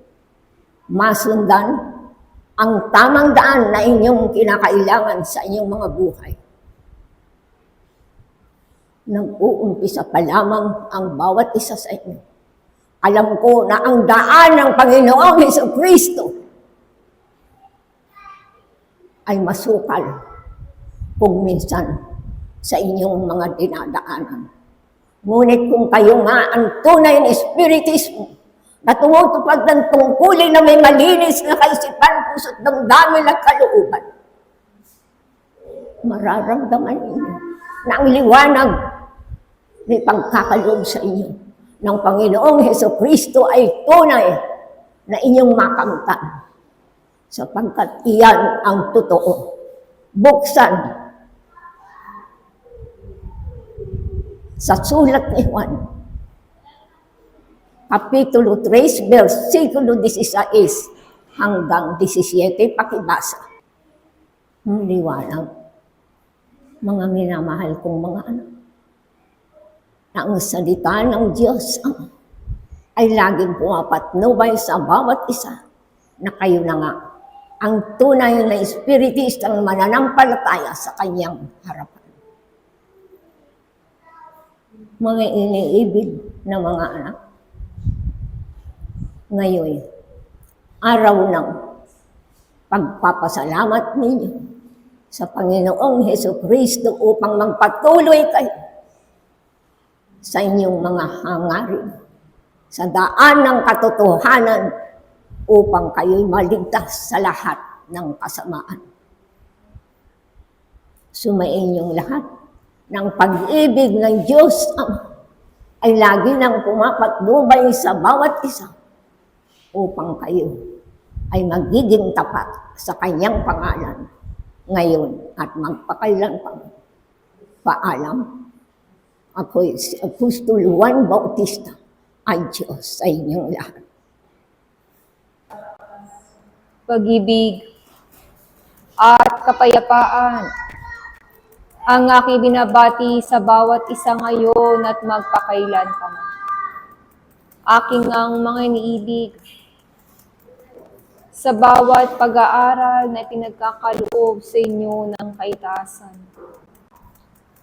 masundan ang tamang daan na inyong kinakailangan sa inyong mga buhay. Nag-uumpisa pa lamang ang bawat isa sa inyo. Alam ko na ang daan ng Panginoong Jesucristo ay masukal kung minsan sa inyong mga dinadaanan. Ngunit kung kayo nga ang tunay na espiritismo na tumutupad ng tungkulin na may malinis na kaisipan, puso't damdamin at kalooban, mararamdaman ninyo na ang liwanag na ipagkakaloob sa inyo ng Panginoong Jesucristo ay tunay na inyong makamtan sapagkat iyan ang totoo. Buksan sa sulat ni Juan, Kapitulo 3, versikulo 16 hanggang 17, pakibasa. Ang liwanag, mga minamahal kong mga anak, na ang salita ng Diyos ay laging pumapatnubay sa bawat isa na kayo na nga ang tunay na espiritistang mananampalataya sa kanyang harapan. Mga iniibig na mga anak, ngayon, araw ng pagpapasalamat ninyo sa Panginoong Jesucristo upang magpatuloy kayo sa inyong mga hangarin, sa daan ng katotohanan upang kayo'y maligtas sa lahat ng kasamaan. Sumain niyong lahat ng pag-ibig ng Diyos ay lagi nang pumapatnubay sa bawat isa upang kayo ay magiging tapat sa kanyang pangalan ngayon at magpakailanman. Paalam. Ako'y si Apostol Juan Bautista. Ay Diyos sa inyong lahat. Pag-ibig at kapayapaan ang aking binabati sa bawat isa ngayon at magpakailan pa man. Aking ang mga iniibig sa bawat pag-aaral na pinagkakaloob sa inyo ng kaitaasan.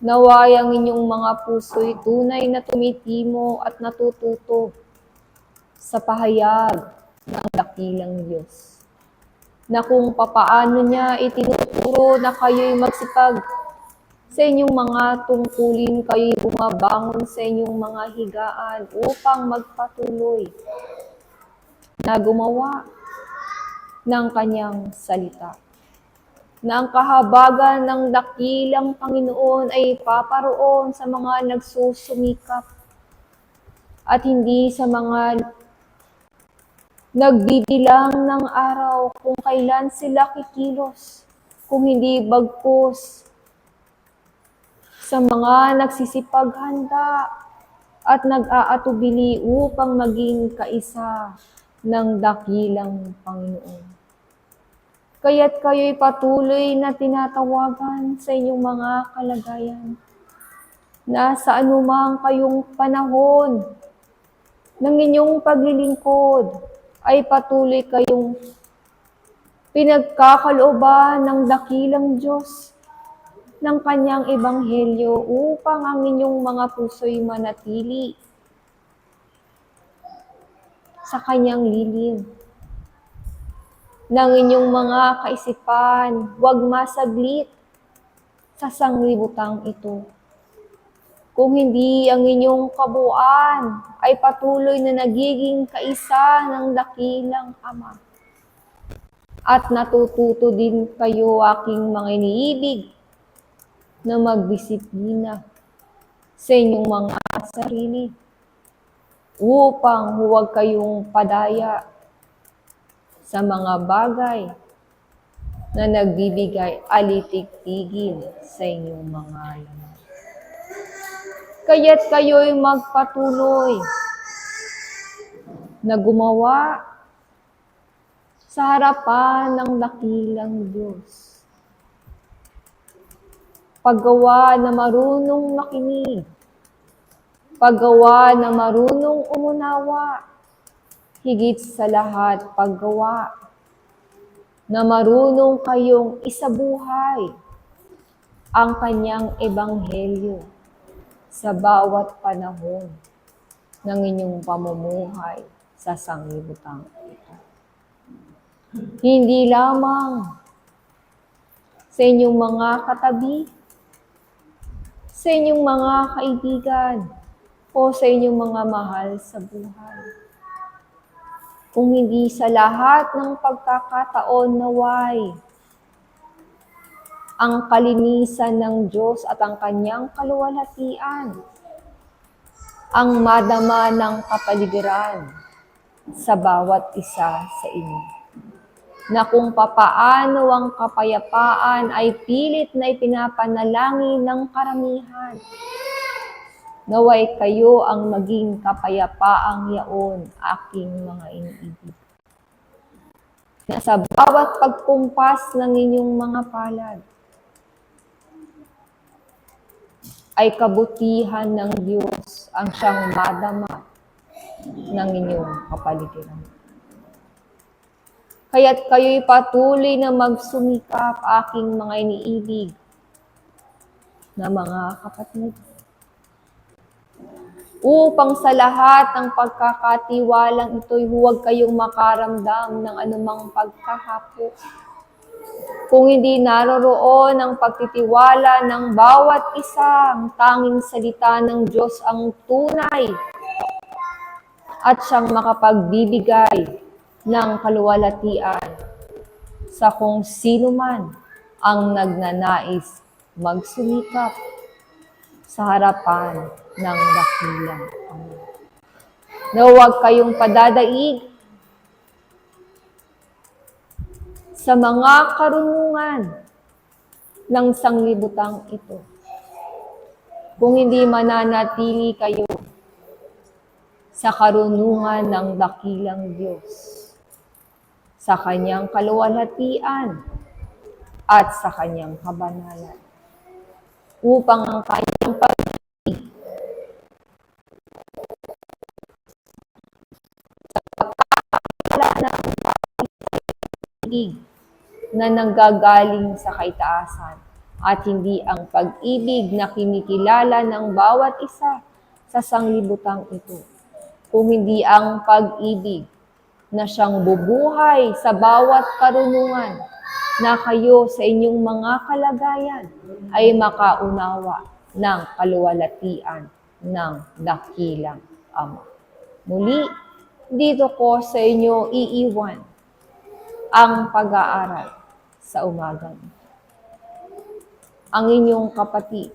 Naway ang inyong mga puso'y tunay na tumitimo at natututo sa pahayag ng dakilang Diyos, na kung papaano niya itinuturo na kayo'y magsipag sa inyong mga tungkulin, kayo'y bumabangon sa inyong mga higaan upang magpatuloy na gumawa ng kanyang salita. Na ang kahabagan ng dakilang Panginoon ay paparoon sa mga nagsusumikap at hindi sa mga nagbibilang ng araw kung kailan sila kikilos, kung hindi bagkus sa mga nagsisipaghanda at nag-aatubili upang maging kaisa ng dakilang Panginoon. Kaya't kayo'y patuloy na tinatawagan sa inyong mga kalagayan na sa anumang kayong panahon ng inyong paglilingkod ay patuloy kayong pinagkakalooban ng dakilang Diyos ng kanyang ebanghelyo upang ang inyong mga puso'y manatili sa kanyang lilim. Ng inyong mga kaisipan, huwag masaglit sa sanglibutang ito. Kung hindi ang inyong kabuuan ay patuloy na nagiging kaisa ng dakilang Ama. At natututo din kayo, aking mga iniibig, na magdisiplina sa inyong mga sarili upang huwag kayong padaya sa mga bagay na nagbibigay alitig-tigil sa inyong mga laman. Kaya't kayo'y magpatuloy na gumawa sa harapan ng dakilang Diyos. Paggawa na marunong makinig, paggawa na marunong umunawa, higit sa lahat paggawa na marunong kayong isabuhay ang kanyang ebanghelyo sa bawat panahon ng inyong pamumuhay sa sanglibutang ito. Hindi lamang sa inyong mga katabi, sa inyong mga kaibigan, o sa inyong mga mahal sa buhay. Kung hindi sa lahat ng pagkakataon naway, ang kalinisan ng Diyos at ang kanyang kaluwalhatian ang madama ng kapaligiran sa bawat isa sa inyo. Na kung papaano ang kapayapaan ay pilit na ipinapanalangin ng karamihan, naway kayo ang maging kapayapaang yaon, aking mga iniibig. Na sa bawat pagkumpas ng inyong mga palad, ay kabutihan ng Diyos ang siyang madama ng inyong kapaligiran. Kaya't kayo'y patuloy na magsumikap, aking mga iniibig na mga kapatid, upang sa lahat ng pagkakatiwalang ito'y huwag kayong makaramdam ng anumang pagkahapo. Kung hindi naroroon ang pagtitiwala ng bawat isa, ang tanging salita ng Diyos ang tunay at siyang makapagbibigay ng kaluwalhatian sa kung sino man ang nagnanais magsumikap sa harapan ng dakilang Panginoon. Na huwag kayong padadaig sa mga karunungan ng sanglibutang ito. Kung hindi mananatili kayo sa karunungan ng dakilang Diyos, sa kanyang kaluwalhatian at sa kanyang kabanalan, upang ang kanyang pag-ibig na nanggagaling sa kaitaasan at hindi ang pag-ibig na kinikilala ng bawat isa sa sanglibutang ito, kung hindi ang pag-ibig na siyang bubuhay sa bawat karunungan na kayo sa inyong mga kalagayan ay makaunawa ng kaluwalhatian ng dakilang Ama. Muli, dito ko sa inyo iiwan ang pag-aaral sa umagang ito. Ang inyong kapatid,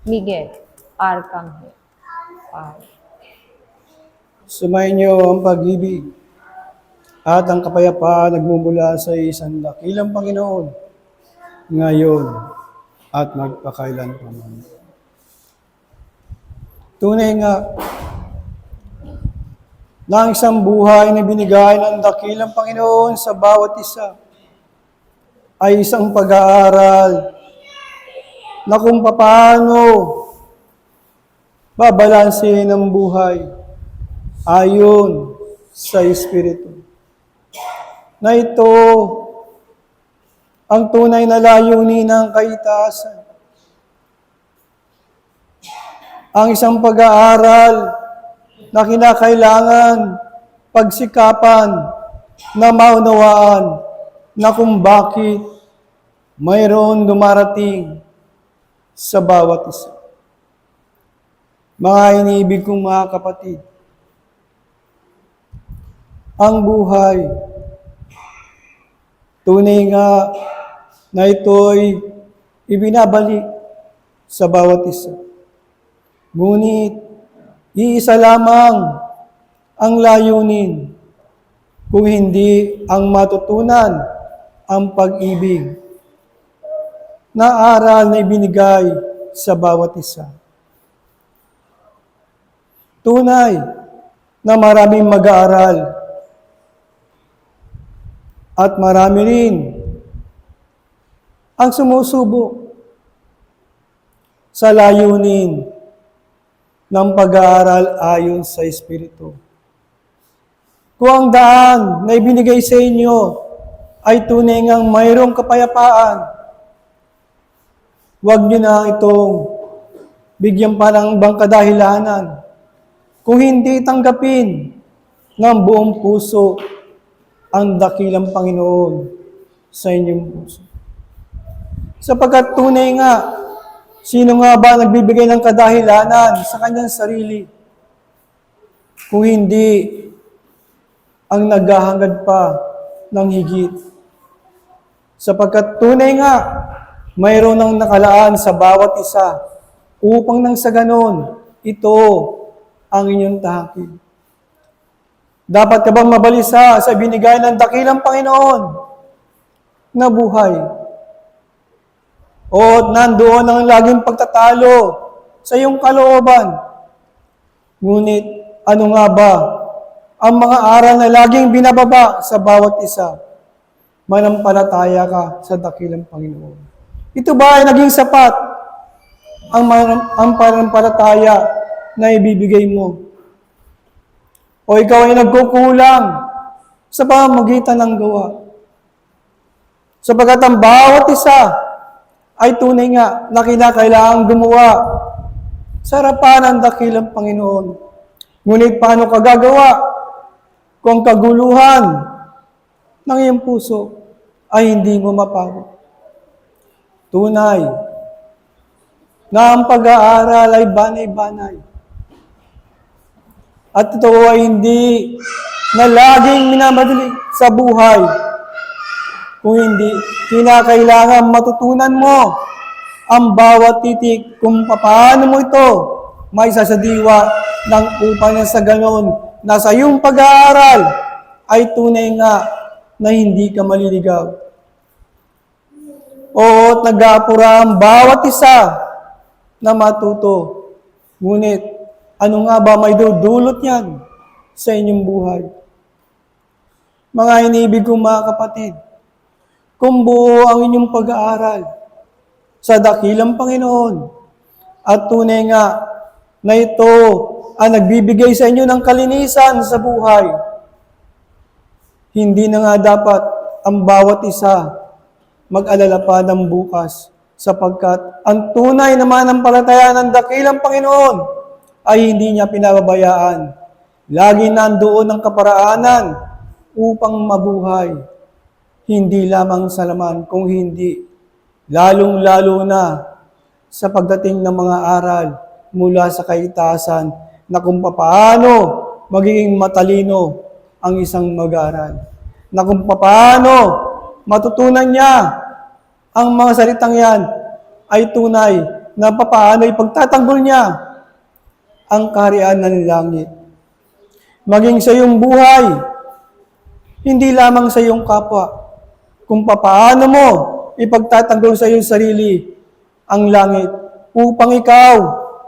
Miguel Arcangel. Sumayin niyo ang pag-ibig at ang kapayapaan nagmumula sa isang dakilang Panginoon ngayon at magpakailanman. Tunay nga na ang isang buhay na binigay ng dakilang Panginoon sa bawat isa ay isang pag-aaral na kung paano babalansin ang buhay ayon sa Espiritu. Na ito ang tunay na layunin ng kaitaasan. Ang isang pag-aaral na kinakailangan pagsikapan na maunawaan na kung bakit mayroon dumarating sa bawat isa. Mga iniibig kong mga kapatid, ang buhay, tunay nga na ito'y ibinabalik sa bawat isa. Ngunit, iisa lamang ang layunin kung hindi ang matutunan ang pag-ibig na aral na ibinigay sa bawat isa. Tunay na maraming mag-aaral at marami rin ang sumusubo sa layunin ng pag-aaral ayon sa Espiritu. Kung ang daan na ibinigay sa inyo ay tunay ngang mayroong kapayapaan, huwag niyo na itong bigyan pa ng ibang kadahilanan. Kung hindi tanggapin ng buong puso ang dakilang Panginoon sa inyong puso. Sapagkat tunay nga, sino nga ba nagbibigay ng kadahilanan sa kanyang sarili? Kung hindi ang naghahangad pa ng higit. Sapagkat tunay nga, mayroon ng nakalaan sa bawat isa upang nang sa ganon, ito ang inyong tahakid. Dapat ka bang mabalisa sa binigay ng dakilang Panginoon na buhay? O nandoon ang laging pagtatalo sa iyong kalooban? Ngunit ano nga ba ang mga aral na laging binababa sa bawat isa? Manampalataya ka sa dakilang Panginoon. Ito ba ay naging sapat ang panampalataya na ibibigay mo? O ikaw ay nagkukulang sa pamamagitan ng gawa? Sapagkat ang bawat isa ay tunay nga na kinakailangang gumawa sa harapan ng dakilang Panginoon. Ngunit paano ka gagawa kung kaguluhan ng iyong puso ay hindi mo mapagod? Tunay na ang pag-aaral ay banay-banay. At ito ay hindi na laging minamadali sa buhay. Kung hindi, kinakailangan matutunan mo ang bawat titik kung paano mo ito maisasadiwa ng upang sa ganon na sa iyong pag-aaral ay tunay nga na hindi ka maliligaw. Oo, nag-aapura ang bawat isa na matuto. Ngunit, ano nga ba may dudulot yan sa inyong buhay? Mga iniibig kong mga kapatid, kung buo ang inyong pag-aaral sa dakilang Panginoon at tunay nga na ito ang nagbibigay sa inyo ng kalinisan sa buhay, hindi na nga dapat ang bawat isa mag-alala pa ng bukas sapagkat ang tunay na mananampalataya ng dakilang Panginoon ay hindi niya pinababayaan. Lagi nandoon ang kaparaanan upang mabuhay. Hindi lamang sa laman, kung hindi, lalong-lalo na sa pagdating ng mga aral mula sa kaitaasan na kung paano magiging matalino ang isang mag-aaral. Na kung paano matutunan niya ang mga salitang yan ay tunay na paano ipagtatanggol niya ang kaharian ng langit. Maging sa iyong buhay, hindi lamang sa iyong kapwa, kung paano mo ipagtatanggol sa iyong sarili ang langit upang ikaw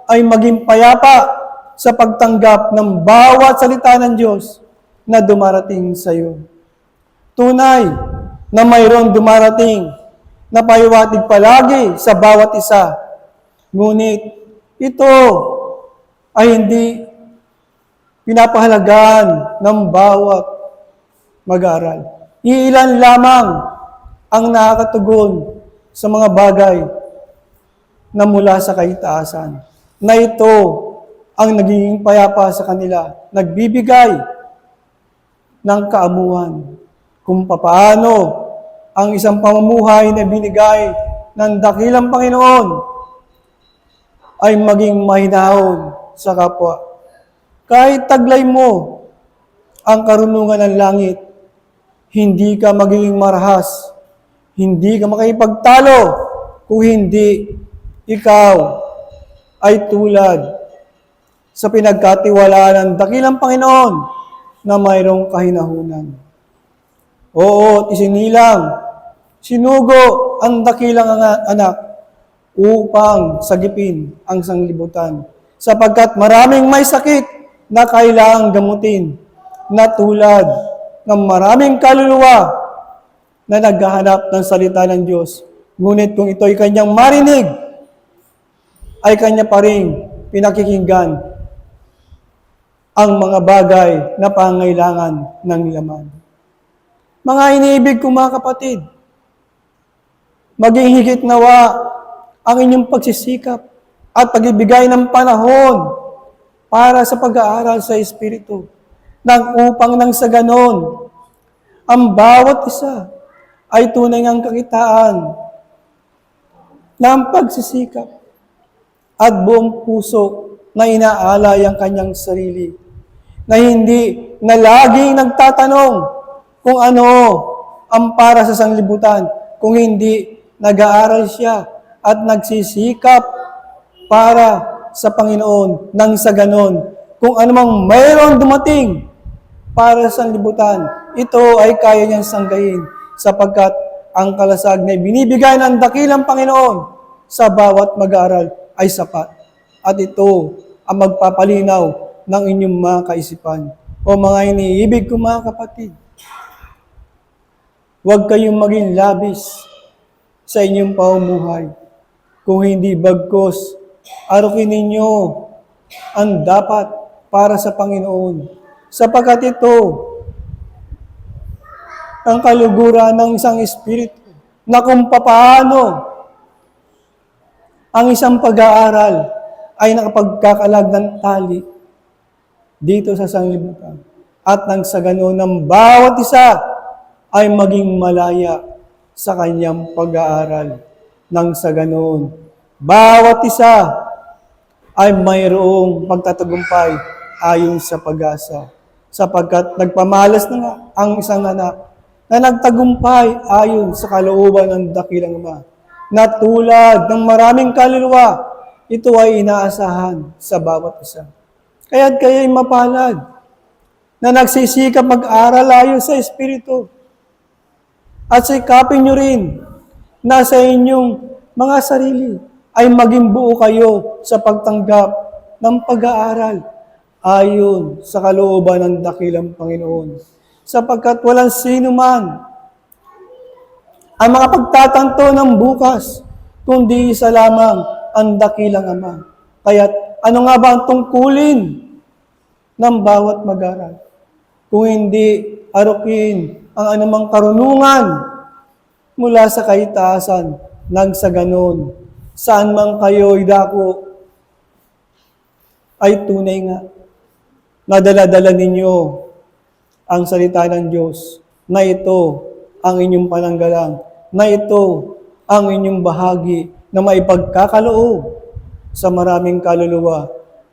ay maging payapa sa pagtanggap ng bawat salita ng Diyos na dumarating sa iyo. Tunay na mayroon dumarating na pahiwatig palagi sa bawat isa. Ngunit ito ay hindi pinapahalagaan ng bawat mag-aaral. Iilan lamang ang nakakatugon sa mga bagay na mula sa kaitaasan. Na ito ang nagiging payapa sa kanila, nagbibigay ng kaamuhan kung paano ang isang pamumuhay na binigay ng dakilang Panginoon ay maging mahinahon sa kapwa. Kahit taglay mo ang karunungan ng langit, hindi ka magiging marahas, hindi ka makipagtalo kung hindi ikaw ay tulad sa pinagkatiwalaan ng dakilang Panginoon na mayroong kahinahunan. Oo, isinilang, sinugo ang dakilang anak upang sagipin ang sanglibutan sapagkat maraming may sakit na kailangang gamutin na tulad ng maraming kaluluwa na naghahanap ng salita ng Diyos. Ngunit kung ito'y kanyang marinig, ay kanya pa rin pinakikinggan ang mga bagay na pangailangan ng laman. Mga iniibig kong mga kapatid, maging higit nawa ang inyong pagsisikap at pag-ibigay ng panahon para sa pag-aaral sa Espiritu nang upang nang sa ganon, ang bawat isa ay tunay ngang kakitaan ng pagsisikap at buong puso na inaalay ang kanyang sarili, na hindi na laging nagtatanong kung ano ang para sa sanglibutan, kung hindi nag-aaral siya at nagsisikap para sa Panginoon nang sa ganon, kung anumang mayroon dumating para sa sanglibutan, ito ay kaya niyang sanggahin sapagkat ang kalasag na binibigay ng dakilang Panginoon sa bawat mag-aaral ay sapat. At ito ang magpapalinaw ng inyong mga kaisipan. O mga iniibig ko mga kapatid, huwag kayong maging labis sa inyong pamumuhay. Kung hindi bagkos, arukin ninyo ang dapat para sa Panginoon. Sapagkat ito ang kaluguran ng isang espiritu na kung paano ang isang pag-aaral ay nakapagkakalag ng tali dito sa sanglibutan. At nang sa ganoon ng bawat isa ay maging malaya sa kanyang pag-aaral. Nang sa ganoon, bawat isa ay mayroong pagtatagumpay ayon sa pag-asa. Sapagkat nagpamalas na nga ang isang anak na nagtagumpay ayon sa kalooban ng dakilang Ama. Na tulad ng maraming kaluluwa, ito ay inaasahan sa bawat isa. Kaya't kaya'y mapalad na nagsisikap mag-aral ayon sa Espiritu At sikapin nyo rin na sa inyong mga sarili ay maging buo kayo sa pagtanggap ng pag-aaral ayon sa kalooban ng dakilang Panginoon. Sapagkat walang sino man ang mga pagtatanto ng bukas, kundi isa lamang ang dakilang Ama. Kaya't ano nga ba ang tungkulin ng bawat mag-aral? Kung hindi arukin ang anumang karunungan mula sa kaitaasan, nang sa ganon, saan man kayo'y dako, ay tunay nga, nadala-dala ninyo ang salita ng Diyos, na ito ang inyong pananggalang, na ito ang inyong bahagi na maipagkakaloob sa maraming kaluluwa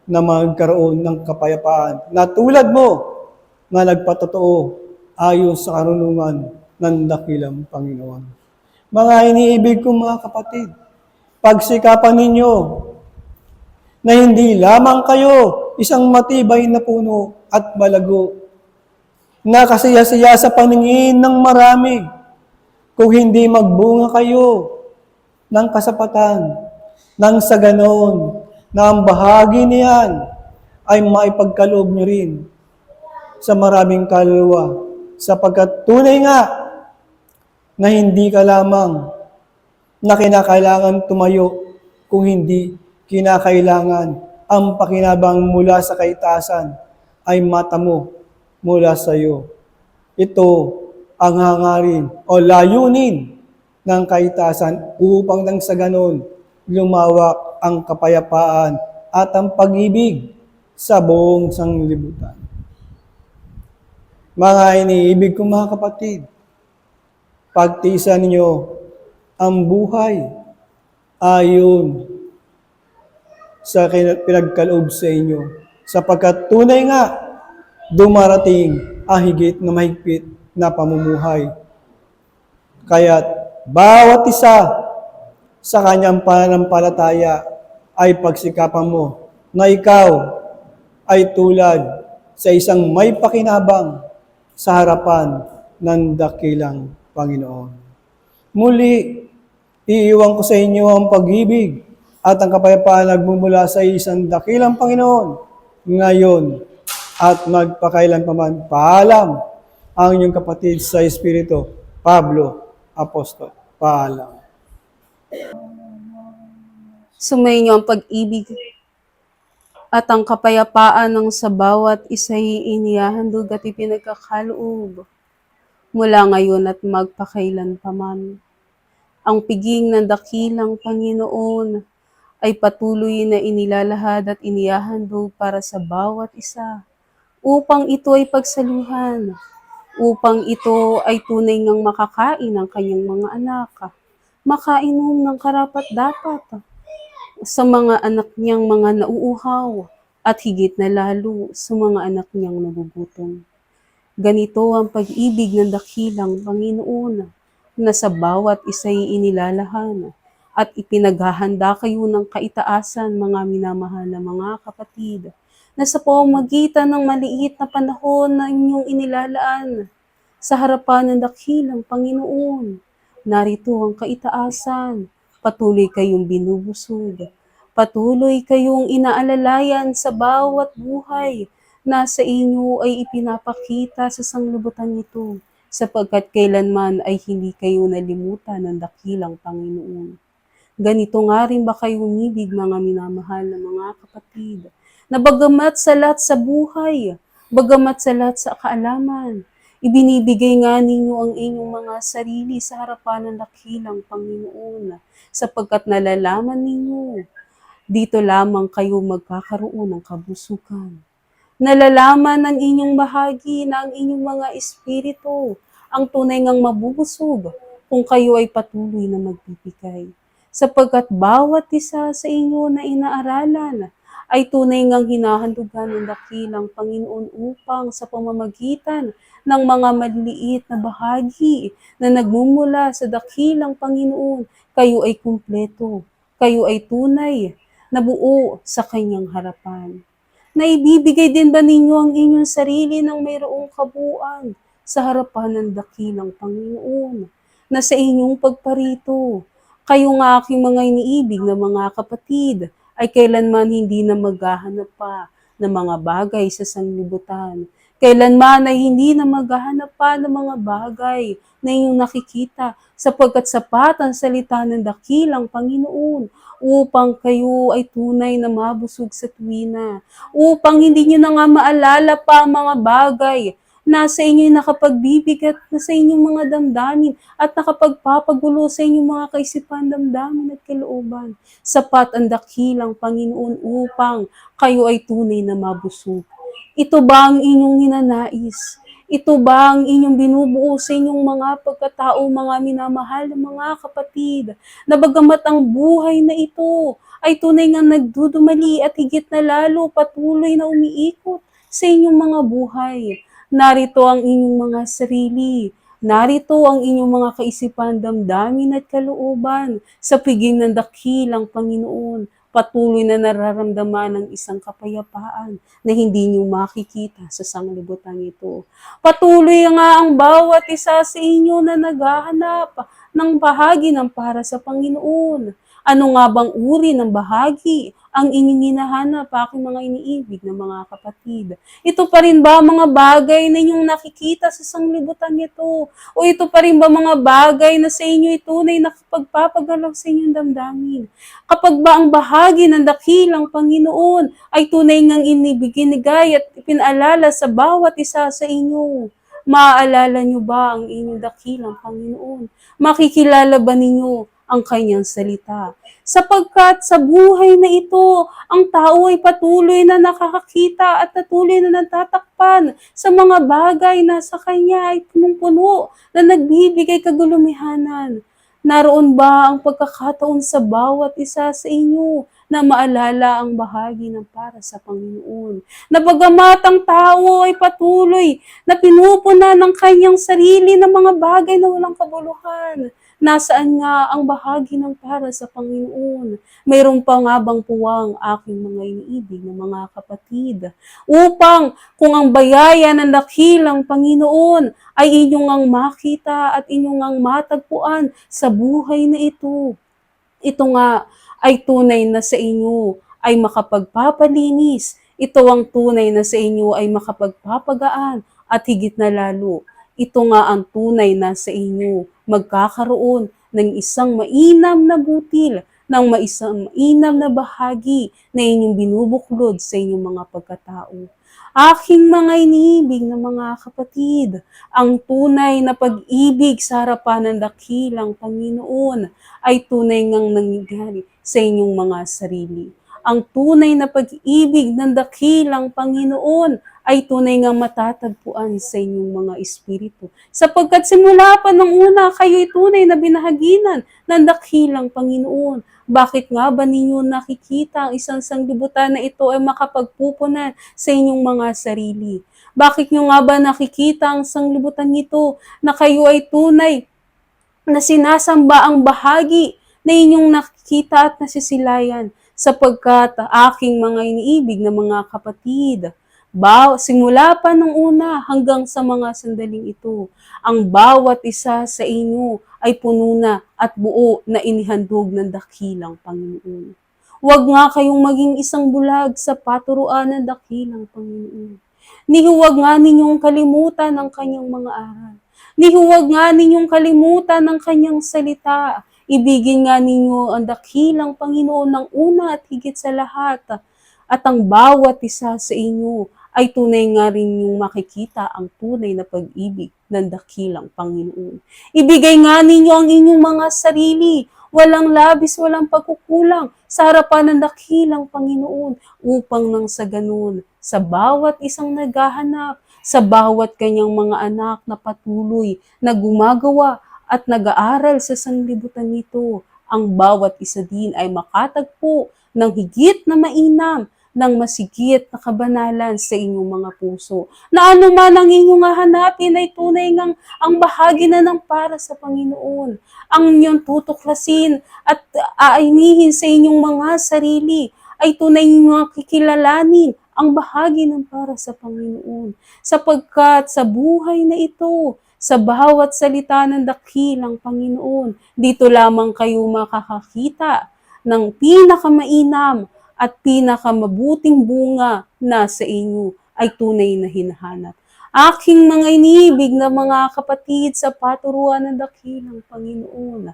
na magkaroon ng kapayapaan, na tulad mo na nagpatotoo ayon sa karunungan ng dakilang Panginoon. Mga iniibig kong mga kapatid, pagsikapan ninyo na hindi lamang kayo isang matibay na puno at malago, na kasiya-siya sa paningin ng marami, kung hindi magbunga kayo ng kasapatan, nang sa ganon, na ang bahagi niyan ay maipagkaloob nyo rin sa maraming kaluluwa, sapagkat tunay nga na hindi ka lamang na kinakailangan tumayo, kung hindi kinakailangan ang pakinabang mula sa kaitaasan ay mata mo mula sa iyo. Ito ang hangarin o layunin ng kaitaasan upang nang sa ganon lumawak ang kapayapaan at ang pag-ibig sa buong sanglibutan. Mga iniibig kong mga kapatid, pagtiisan ninyo ang buhay ayon sa pinagkaloob sa inyo, sapagkat tunay nga dumarating ang higit na mahigpit na pamumuhay. Kaya't bawat isa sa kanyang pananampalataya ay pagsikapan mo na ikaw ay tulad sa isang may pakinabang sa harapan ng dakilang Panginoon. Muli, iiwan ko sa inyo ang pag-ibig at ang kapayapaan nagmumula sa isang dakilang Panginoon ngayon at magpakailanpaman. Paalam ang inyong kapatid sa Espiritu, Pablo, Apostol. Paalam. Sumainyo ang pag-ibig at ang kapayapaan ng sa bawat isa'y inihahandog at ipinagkakaloob mula ngayon at magpakailanpaman. Ang piging ng dakilang Panginoon ay patuloy na inilalahad at inihahandog para sa bawat isa upang ito ay pagsaluhan, upang ito ay tunay ngang makakain ng kanyang mga anak, makainom ng karapat-dapat sa mga anak niyang mga nauuhaw at higit na lalo sa mga anak niyang nagugutom. Ganito ang pag-ibig ng dakilang Panginoon na sa bawat isa'y inilalahan at ipinaghahanda kayo ng kaitaasan, mga minamahal na mga kapatid, na sa pamamagitan ng maliit na panahon na inyong inilalaan sa harapan ng dakilang Panginoon. Narito ang kaitaasan, patuloy kayong binubusog, patuloy kayong inaalalayan sa bawat buhay na sa inyo ay ipinapakita sa sanglibutan nito, sapagkat kailanman ay hindi kayo nalimutan ng dakilang Panginoon. Ganito nga rin ba kayo umibig, mga minamahal na mga kapatid, na bagamat sa lahat sa buhay, bagamat sa lahat sa kaalaman, ibinibigay nga ninyo ang inyong mga sarili sa harapan ng dakilang Panginoon, sapagkat nalalaman ninyo, dito lamang kayo magkakaroon ng kabusukan. Nalalaman ng inyong bahagi na ang inyong mga espiritu ang tunay ngang mabubusog kung kayo ay patuloy na magbibigay. Sapagkat bawat isa sa inyo na inaaralan ay tunay ngang hinahandugan ng dakilang Panginoon upang sa pamamagitan ng mga maliliit na bahagi na nagmumula sa dakilang Panginoon, kayo ay kumpleto, kayo ay tunay na buo sa kanyang harapan. Naibibigay din ba ninyo ang inyong sarili ng mayroong kabuuan sa harapan ng dakilang Panginoon? na sa inyong pagparito. Kayo nga aking mga iniibig na mga kapatid, ay kailanman hindi na maghahanap pa ng mga bagay sa sanglibutan. Kailanman ay hindi na maghahanap pa ng mga bagay na inyong nakikita, sapagkat sapat ang salita ng dakilang Panginoon upang kayo ay tunay na mabusog sa tuwina, upang hindi nyo na nga maalala pa ang mga bagay na sa inyo'y nakapagbibigat na sa inyong mga damdamin at nakapagpapagulo sa inyong mga kaisipan, damdamin at kalooban. Sapat ang dakilang Panginoon upang kayo ay tunay na mabusog. Ito ba ang inyong ninanais? Ito ba ang inyong binubuo sa inyong mga pagkatao, mga minamahal na mga kapatid? Na bagamat ang buhay na ito ay tunay nga nagdudumali at higit na lalo patuloy na umiikot sa inyong mga buhay. Narito ang inyong mga sarili. Narito ang inyong mga kaisipan, damdamin at kalooban sa piging ng dakilang Panginoon. Patuloy na nararamdaman ng isang kapayapaan na hindi niyo makikita sa sanglibutan ito. Patuloy nga ang bawat isa sa inyo na naghahanap ng bahagi ng para sa Panginoon. Ano nga bang uri ng bahagi ang inyong hinahanap, aking mga iniibig na mga kapatid? Ito pa rin ba mga bagay na inyong nakikita sa sanglibutan nito? O ito pa rin ba mga bagay na sa inyo tunay na pagpapagalaw sa inyong damdamin? Kapag ba ang bahagi ng dakilang Panginoon ay tunay ngang inibigay at ipinaalala sa bawat isa sa inyo, maaalala nyo ba ang inyong dakilang Panginoon? Makikilala ba ninyo ang kanyang salita? Sapagkat sa buhay na ito, ang tao ay patuloy na nakakakita at patuloy na natatakpan sa mga bagay na sa kanya ay punong-puno na nagbibigay kagulumihanan. Naroon ba ang pagkakataon sa bawat isa sa inyo na maalala ang bahagi ng para sa Panginoon? Na bagamat ang tao ay patuloy na pinupuna ng kanyang sarili ng mga bagay na walang kabuluhan, nasaan nga ang bahagi ng para sa Panginoon? Mayroon pa nga bang puwang, aking mga iniibig na mga kapatid, upang kung ang bayaya ng dakilang Panginoon ay inyong ang makita at inyong ang matagpuan sa buhay na ito, ito nga ay tunay na sa inyo ay makapagpapalinis. Ito ang tunay na sa inyo ay makapagpapagaan at higit na lalo. Ito nga ang tunay na sa inyo magkakaroon ng isang mainam na butil, ng isang mainam na bahagi na inyong binubuklod sa inyong mga pagkatao. Aking mga iniibig na mga kapatid, ang tunay na pag-ibig sa harapan ng dakilang Panginoon ay tunay ngang nangyayari sa inyong mga sarili. Ang tunay na pag-ibig ng dakilang Panginoon ay tunay nga matatagpuan sa inyong mga espiritu. Sapagkat simula pa ng una, kayo'y tunay na binahaginan ng dakilang Panginoon. Bakit nga ba ninyo nakikita ang isang sanglibutan na ito ay makapagpupunan sa inyong mga sarili? Bakit nyo nga ba nakikita ang sanglibutan nito na kayo ay tunay na sinasamba ang bahagi na inyong nakikita at nasisilayan? Sapagkat aking mga iniibig na mga kapatid, simula pa nung una hanggang sa mga sandaling ito, ang bawat isa sa inyo ay puno na at buo na inihandog ng dakilang Panginoon. Huwag nga kayong maging isang bulag sa paturuan ng dakilang Panginoon. Huwag nga ninyong kalimutan ang kanyang mga aral. Huwag nga ninyong kalimutan ang kanyang salita. Ibigin nga ninyo ang dakilang Panginoon ng una at higit sa lahat. At ang bawat isa sa inyo ay tunay nga rin yung makikita ang tunay na pag-ibig ng dakilang Panginoon. Ibigay nga ninyo ang inyong mga sarili, walang labis, walang pagkukulang sa harapan ng dakilang Panginoon upang nang sa ganun, sa bawat isang naghahanap, sa bawat kanyang mga anak na patuloy na gumagawa at nag-aaral sa sanglibutan nito, ang bawat isa din ay makatagpo ng higit na mainam, ng masigit na kabanalan sa inyong mga puso. Na ano man ang inyong hahanapin ay tunay ngang ang bahagi na ng para sa Panginoon. Ang inyong tutuklasin at ainihin sa inyong mga sarili ay tunay ngang kikilalanin ang bahagi ng para sa Panginoon. Sapagkat sa buhay na ito, sa bawat salita ng dakilang Panginoon. Dito lamang kayo makakakita ng pinakamainam at pinakamabuting bunga na sa inyo ay tunay na hinahanap. Aking mga inibig na mga kapatid sa paturuan ng dakilang Panginoon,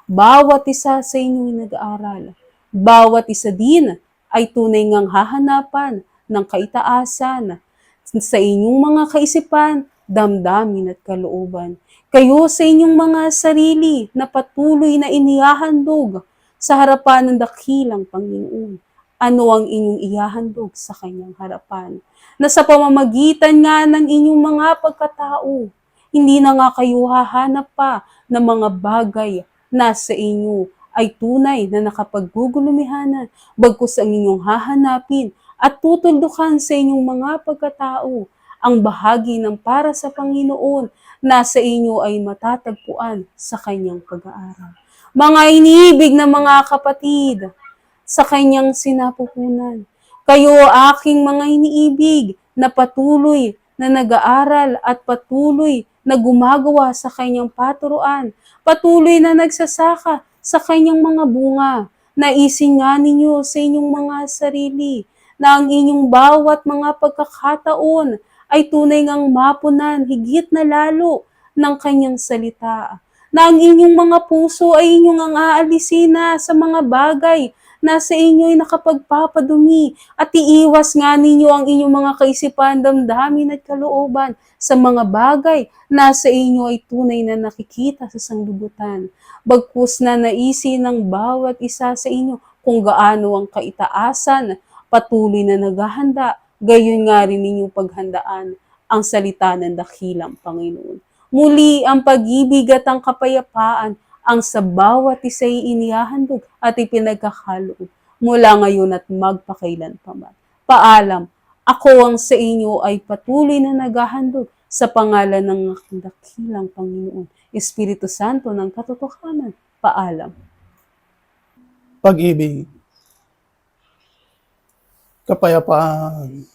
bawat isa sa inyong nag-aaral, bawat isa din ay tunay ngang hahanapan ng kaitaasan sa inyong mga kaisipan, damdamin at kalooban. Kayo sa inyong mga sarili na patuloy na inihahandog sa harapan ng dakilang Panginoon. Ano ang inyong ihahandog sa kanyang harapan? Na sa pamamagitan nga ng inyong mga pagkatao, hindi na nga kayo hahanap pa ng mga bagay na sa inyo ay tunay na nakapaggugulumihanan, bagkus ang inyong hahanapin at tutuldukan sa inyong mga pagkatao ang bahagi ng para sa Panginoon na sa inyo ay matatagpuan sa kanyang pag-aaral. Mga iniibig na mga kapatid, sa kanyang sinapupunan, kayo aking mga iniibig na patuloy na nag-aaral at patuloy na gumagawa sa kanyang paturuan, patuloy na nagsasaka sa kanyang mga bunga. Naisin nga ninyo sa inyong mga sarili na ang inyong bawat mga pagkakataon ay tunay ngang mapunan higit na lalo ng kanyang salita. Na ang inyong mga puso ay inyong ang aalisin na sa mga bagay na sa inyo ay nakapagpapadumi at iiwas nga ninyo ang inyong mga kaisipan, damdamin at kalooban sa mga bagay na sa inyo ay tunay na nakikita sa sanglibutan. Bagkus na naisin ng bawat isa sa inyo kung gaano ang kaitaasan, patuloy na naghahanda, gayon nga rin ninyong paghandaan ang salita ng dakilang Panginoon. Muli ang pag-ibig at ang kapayapaan ang sa bawat isa'y inihahandog at ipinagkakaloob mula ngayon at magpakailan pa man. Paalam, ako ang sa inyo ay patuloy na naghahandog sa pangalan ng aking dakilang Panginoon, Espiritu Santo ng katotohanan. Paalam. Pag-ibig, kapayapaan,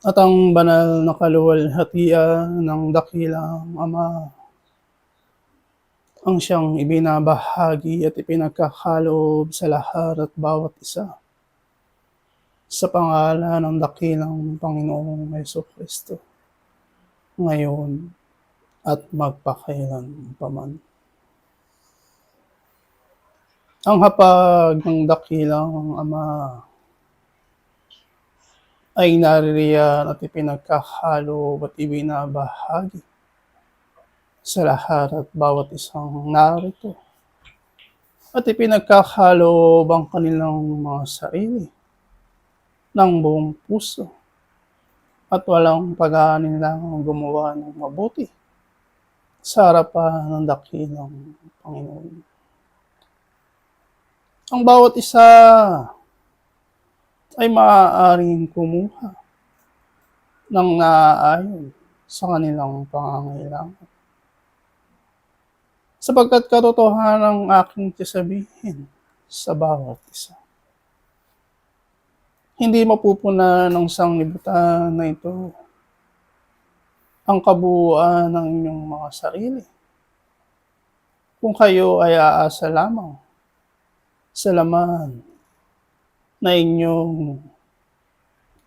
at ang banal na kaluwalhatian ng dakilang Ama, ang siyang ibinabahagi at ipinagkakaloob sa lahat at bawat isa. Sa pangalan ng dakilang Panginoong Jesucristo, ngayon at magpakailan pa man. Ang hapag ng dakilang Ama ay naririyan at ipinagkakaloob at ibinabahagi sa lahat at bawat isang narito. At ipinagkakaloob ang kanilang mga sarili ng buong puso at walang pag-aalinlangang gumawa ng mabuti sa harapan ng dakilang Panginoon. Ang bawat isa ay maaaring kumuha ng naaayon sa kanilang pangangailangan. Sapagkat katotohanan ang aking sasabihin sa bawat isa. Hindi mapupunan ng sanglibutan na ito ang kabuuan ng inyong mga sarili kung kayo ay aasa lamang sa laman na inyong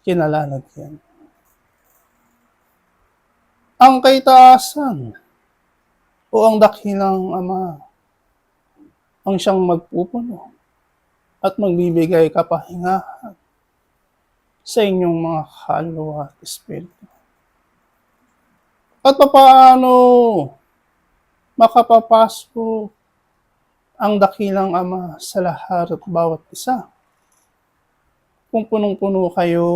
kinalalagyan. Ang kaitaasan o ang dakilang Ama ang siyang magpupuno at magbibigay kapahingahan sa inyong mga kaluluwa at espiritu. At papaano makapapasok ang dakilang Ama sa lahat at bawat isa kung punong-puno kayo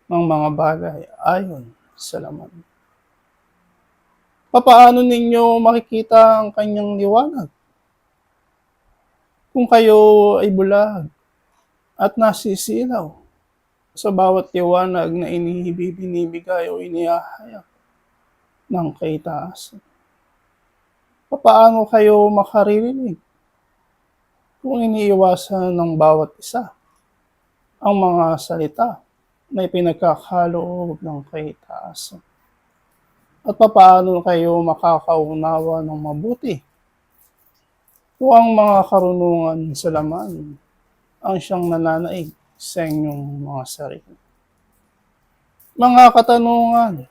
ng mga bagay ayon sa laman? Papaano ninyo makikita ang kanyang liwanag kung kayo ay bulag at nasisilaw sa bawat liwanag na binibigay o inihahayag ng kaitaasan? Papaano kayo makaririnig kung iniiwasan ng bawat isa ang mga salita na ipinagkakaloob ng kaitaasan? At papaano kayo makakaunawa ng mabuti kung ang mga karunungan sa laman ang siyang nananaig sa inyong mga sarili? Mga katanungan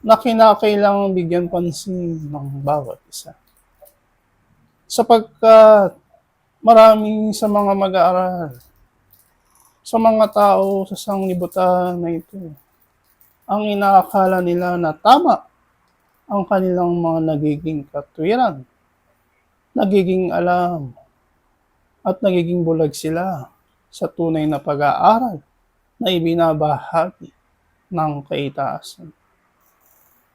na kinakailangang bigyan pansin ng bawat isa. Sapagkat maraming sa mga mag-aaral, sa mga tao sa sanglibutan na ito, ang inaakala nila na tama ang kanilang mga nagiging katwiran, nagiging alam, at nagiging bulag sila sa tunay na pag-aaral na ibinabahagi ng kaitaasan.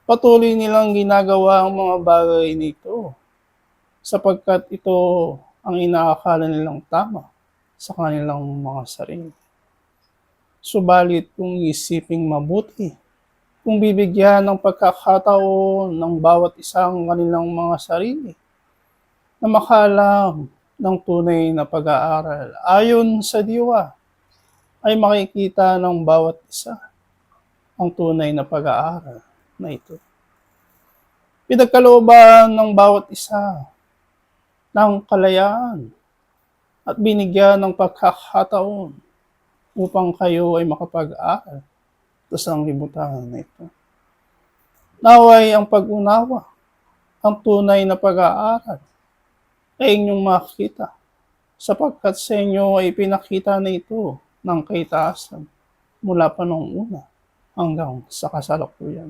Patuloy nilang ginagawa ang mga bagay nito sapagkat ito ang inaakala nilang tama sa kanilang mga sarili. Subalit kung isiping mabuti, kung bibigyan ng pagkakataon ng bawat isang kanilang mga sarili na makalam ng tunay na pag-aaral ayon sa diwa, ay makikita ng bawat isa ang tunay na pag-aaral na ito. Pinagkalooban ng bawat isa ng kalayaan at binigyan ng pagkakataon upang kayo ay makapag-aral sa sanglibutan na ito. Naway ang pag-unawa, ang tunay na pag-aaral ay inyong makita sapagkat sa inyo ay pinakita na ito ng kaitaasan mula pa noong una hanggang sa kasalukuyan.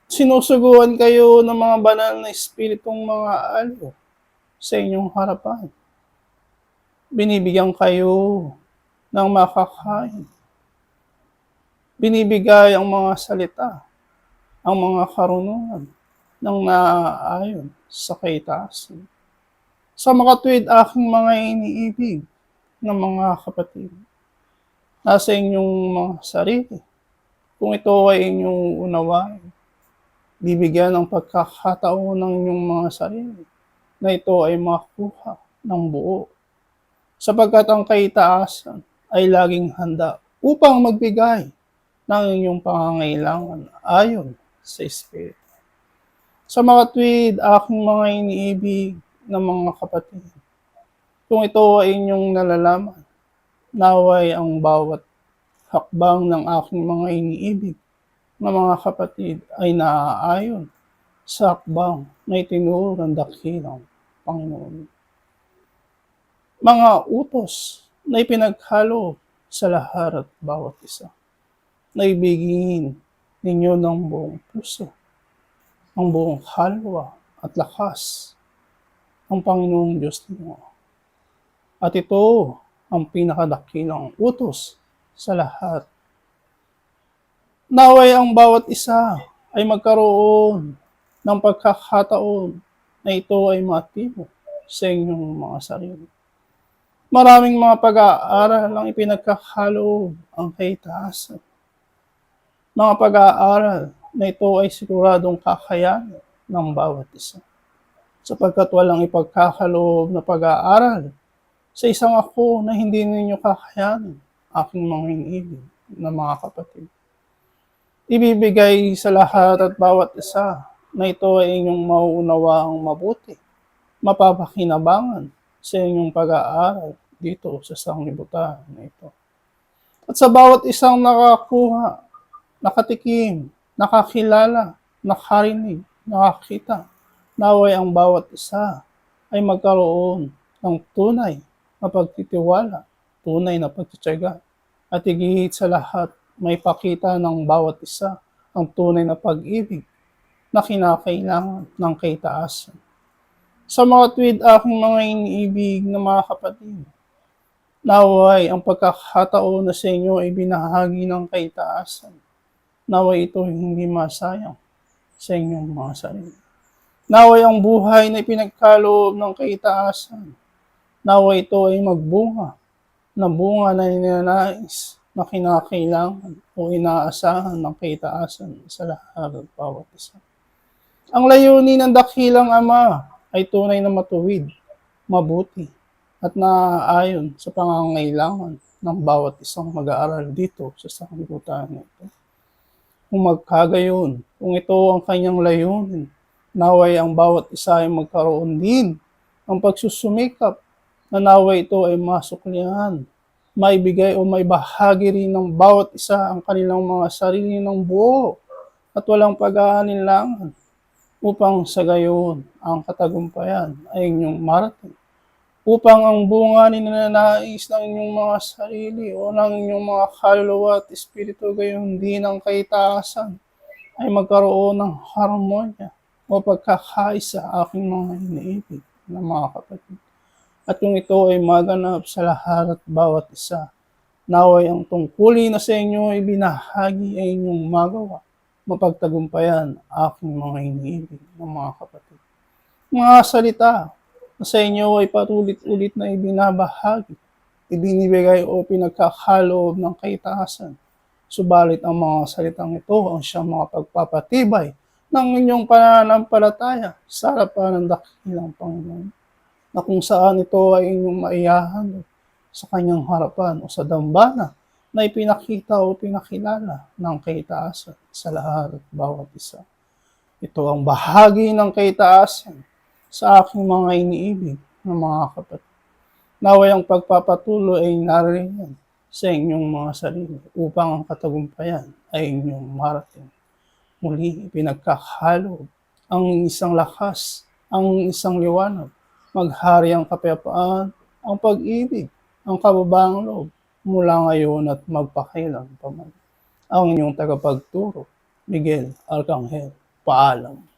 Sinusuguan kayo ng mga banal na espiritong mga alyo sa inyong harapan. Binibigyan kayo ng makakain. Binibigay ang mga salita, ang mga karunungan ng naaayon sa kaitaasan. Sa makatuwid aking mga iniibig ng mga kapatid, nasa inyong mga sarili, kung ito ay inyong unawain, bibigyan ng pagkakataon ng inyong mga sarili na ito ay makuha ng buo. Sapagkat ang kaitaasan ay laging handa upang magbigay ng inyong pangangailangan ayon sa Espiritu. Sa mga tuwid, aking mga iniibig ng mga kapatid, kung ito ay inyong nalalaman, naway ang bawat hakbang ng aking mga iniibig na mga kapatid ay naaayon sa hakbang na itinuro ng dakilang Panginoon. Mga utos na ipinaghalo sa lahat at bawat isa, na ibigin ninyo ng buong puso, ang buong kalwa at lakas ang Panginoong Diyos ninyo. At ito ang pinakadakilang utos sa lahat. Naway ang bawat isa ay magkaroon ng pagkakataon na ito ay matimo sa inyong mga sarili. Maraming mga pag-aaral ang ipinagkakaloob ang kaitaasan. Mga pag-aaral na ito ay siguradong kakayanin ng bawat isa. Sapagkat walang ipagkakaloob na pag-aaral sa isang ako na hindi ninyo kakayanin, aking mga iniibig na mga kapatid. Ibibigay sa lahat at bawat isa na ito ay inyong mauunawang mabuti, mapapakinabangan sa inyong pag-aaral dito sa sanglibutan na ito. At sa bawat isang nakakuha, nakatikim, nakakilala, nakarinig, nakakita, naway ang bawat isa ay magkaroon ng tunay na pagtitiwala, tunay na pagtitiyaga, at higit sa lahat, may pakita ng bawat isa ang tunay na pag-ibig na kinakailangan ng kaitaasan. Sa mga tuwid aking mga iniibig na mga kapatid, naway ang pagkakataon na sa inyo ay binahagi ng kaitaasan. Naway ito hindi masayang sa inyong mga sarili. Naway ang buhay na ipinagkaloob ng kaitaasan. Naway ito ay magbunga na bunga na ninanais na kinakailangan o inaasahan ng kaitaasan sa lahat at bawat isa. Ang layunin ng dakilang Ama ay tunay na matuwid, mabuti, at naaayon sa pangangailangan ng bawat isang mag-aaral dito sa sanglibutan nito. Kung magkagayon, Kung ito ang kanyang layunin, naway ang bawat isa ay magkaroon din ng pagsusumikap na naway ito ay masuklihan, maibigay o may bahagi rin ng bawat isa ang kanilang mga sarili ng buo at walang pag-aalinlangan upang sa gayon ang katagumpayan ay inyong marating. Upang ang bunga ninanais ng inyong mga sarili o ng inyong mga kaluluwa at espiritu gayon din ang kaitaasan ay magkaroon ng harmonya o pagkakaisa aking mga iniibig na mga kapatid. At kung ito ay maganap sa lahat at bawat isa, naway ang tungkulin na sa inyo ay binahagi ay inyong magawa, mapagtagumpayan aking mga iniibig na mga kapatid. Mga salita na sa inyo ay patulit-ulit na ibinabahagi, ibinibigay o pinagkakaloob ng kaitaasan. Subalit ang mga salitang ito ang siyang mga pagpapatibay ng inyong pananampalataya sa harapan ng dakilang Panginoon, na kung saan ito ay inyong maihahandog sa kanyang harapan o sa dambana na ipinakita o pinakilala ng kaitaasan sa lahat at bawat isa. Ito ang bahagi ng kaitaasan sa aking mga iniibig na mga kapatid. Naway ang pagpapatuloy ay naririyan sa inyong mga sarili upang ang katagumpayan ay inyong marating. Muli, pinagkakalob ang isang lakas, ang isang liwanag, maghari ang kapayapaan, ang pag-ibig, ang kababaang loob, mula ngayon at magpakailan paman. Ang inyong tagapagturo, Miguel Arcangel. Paalam.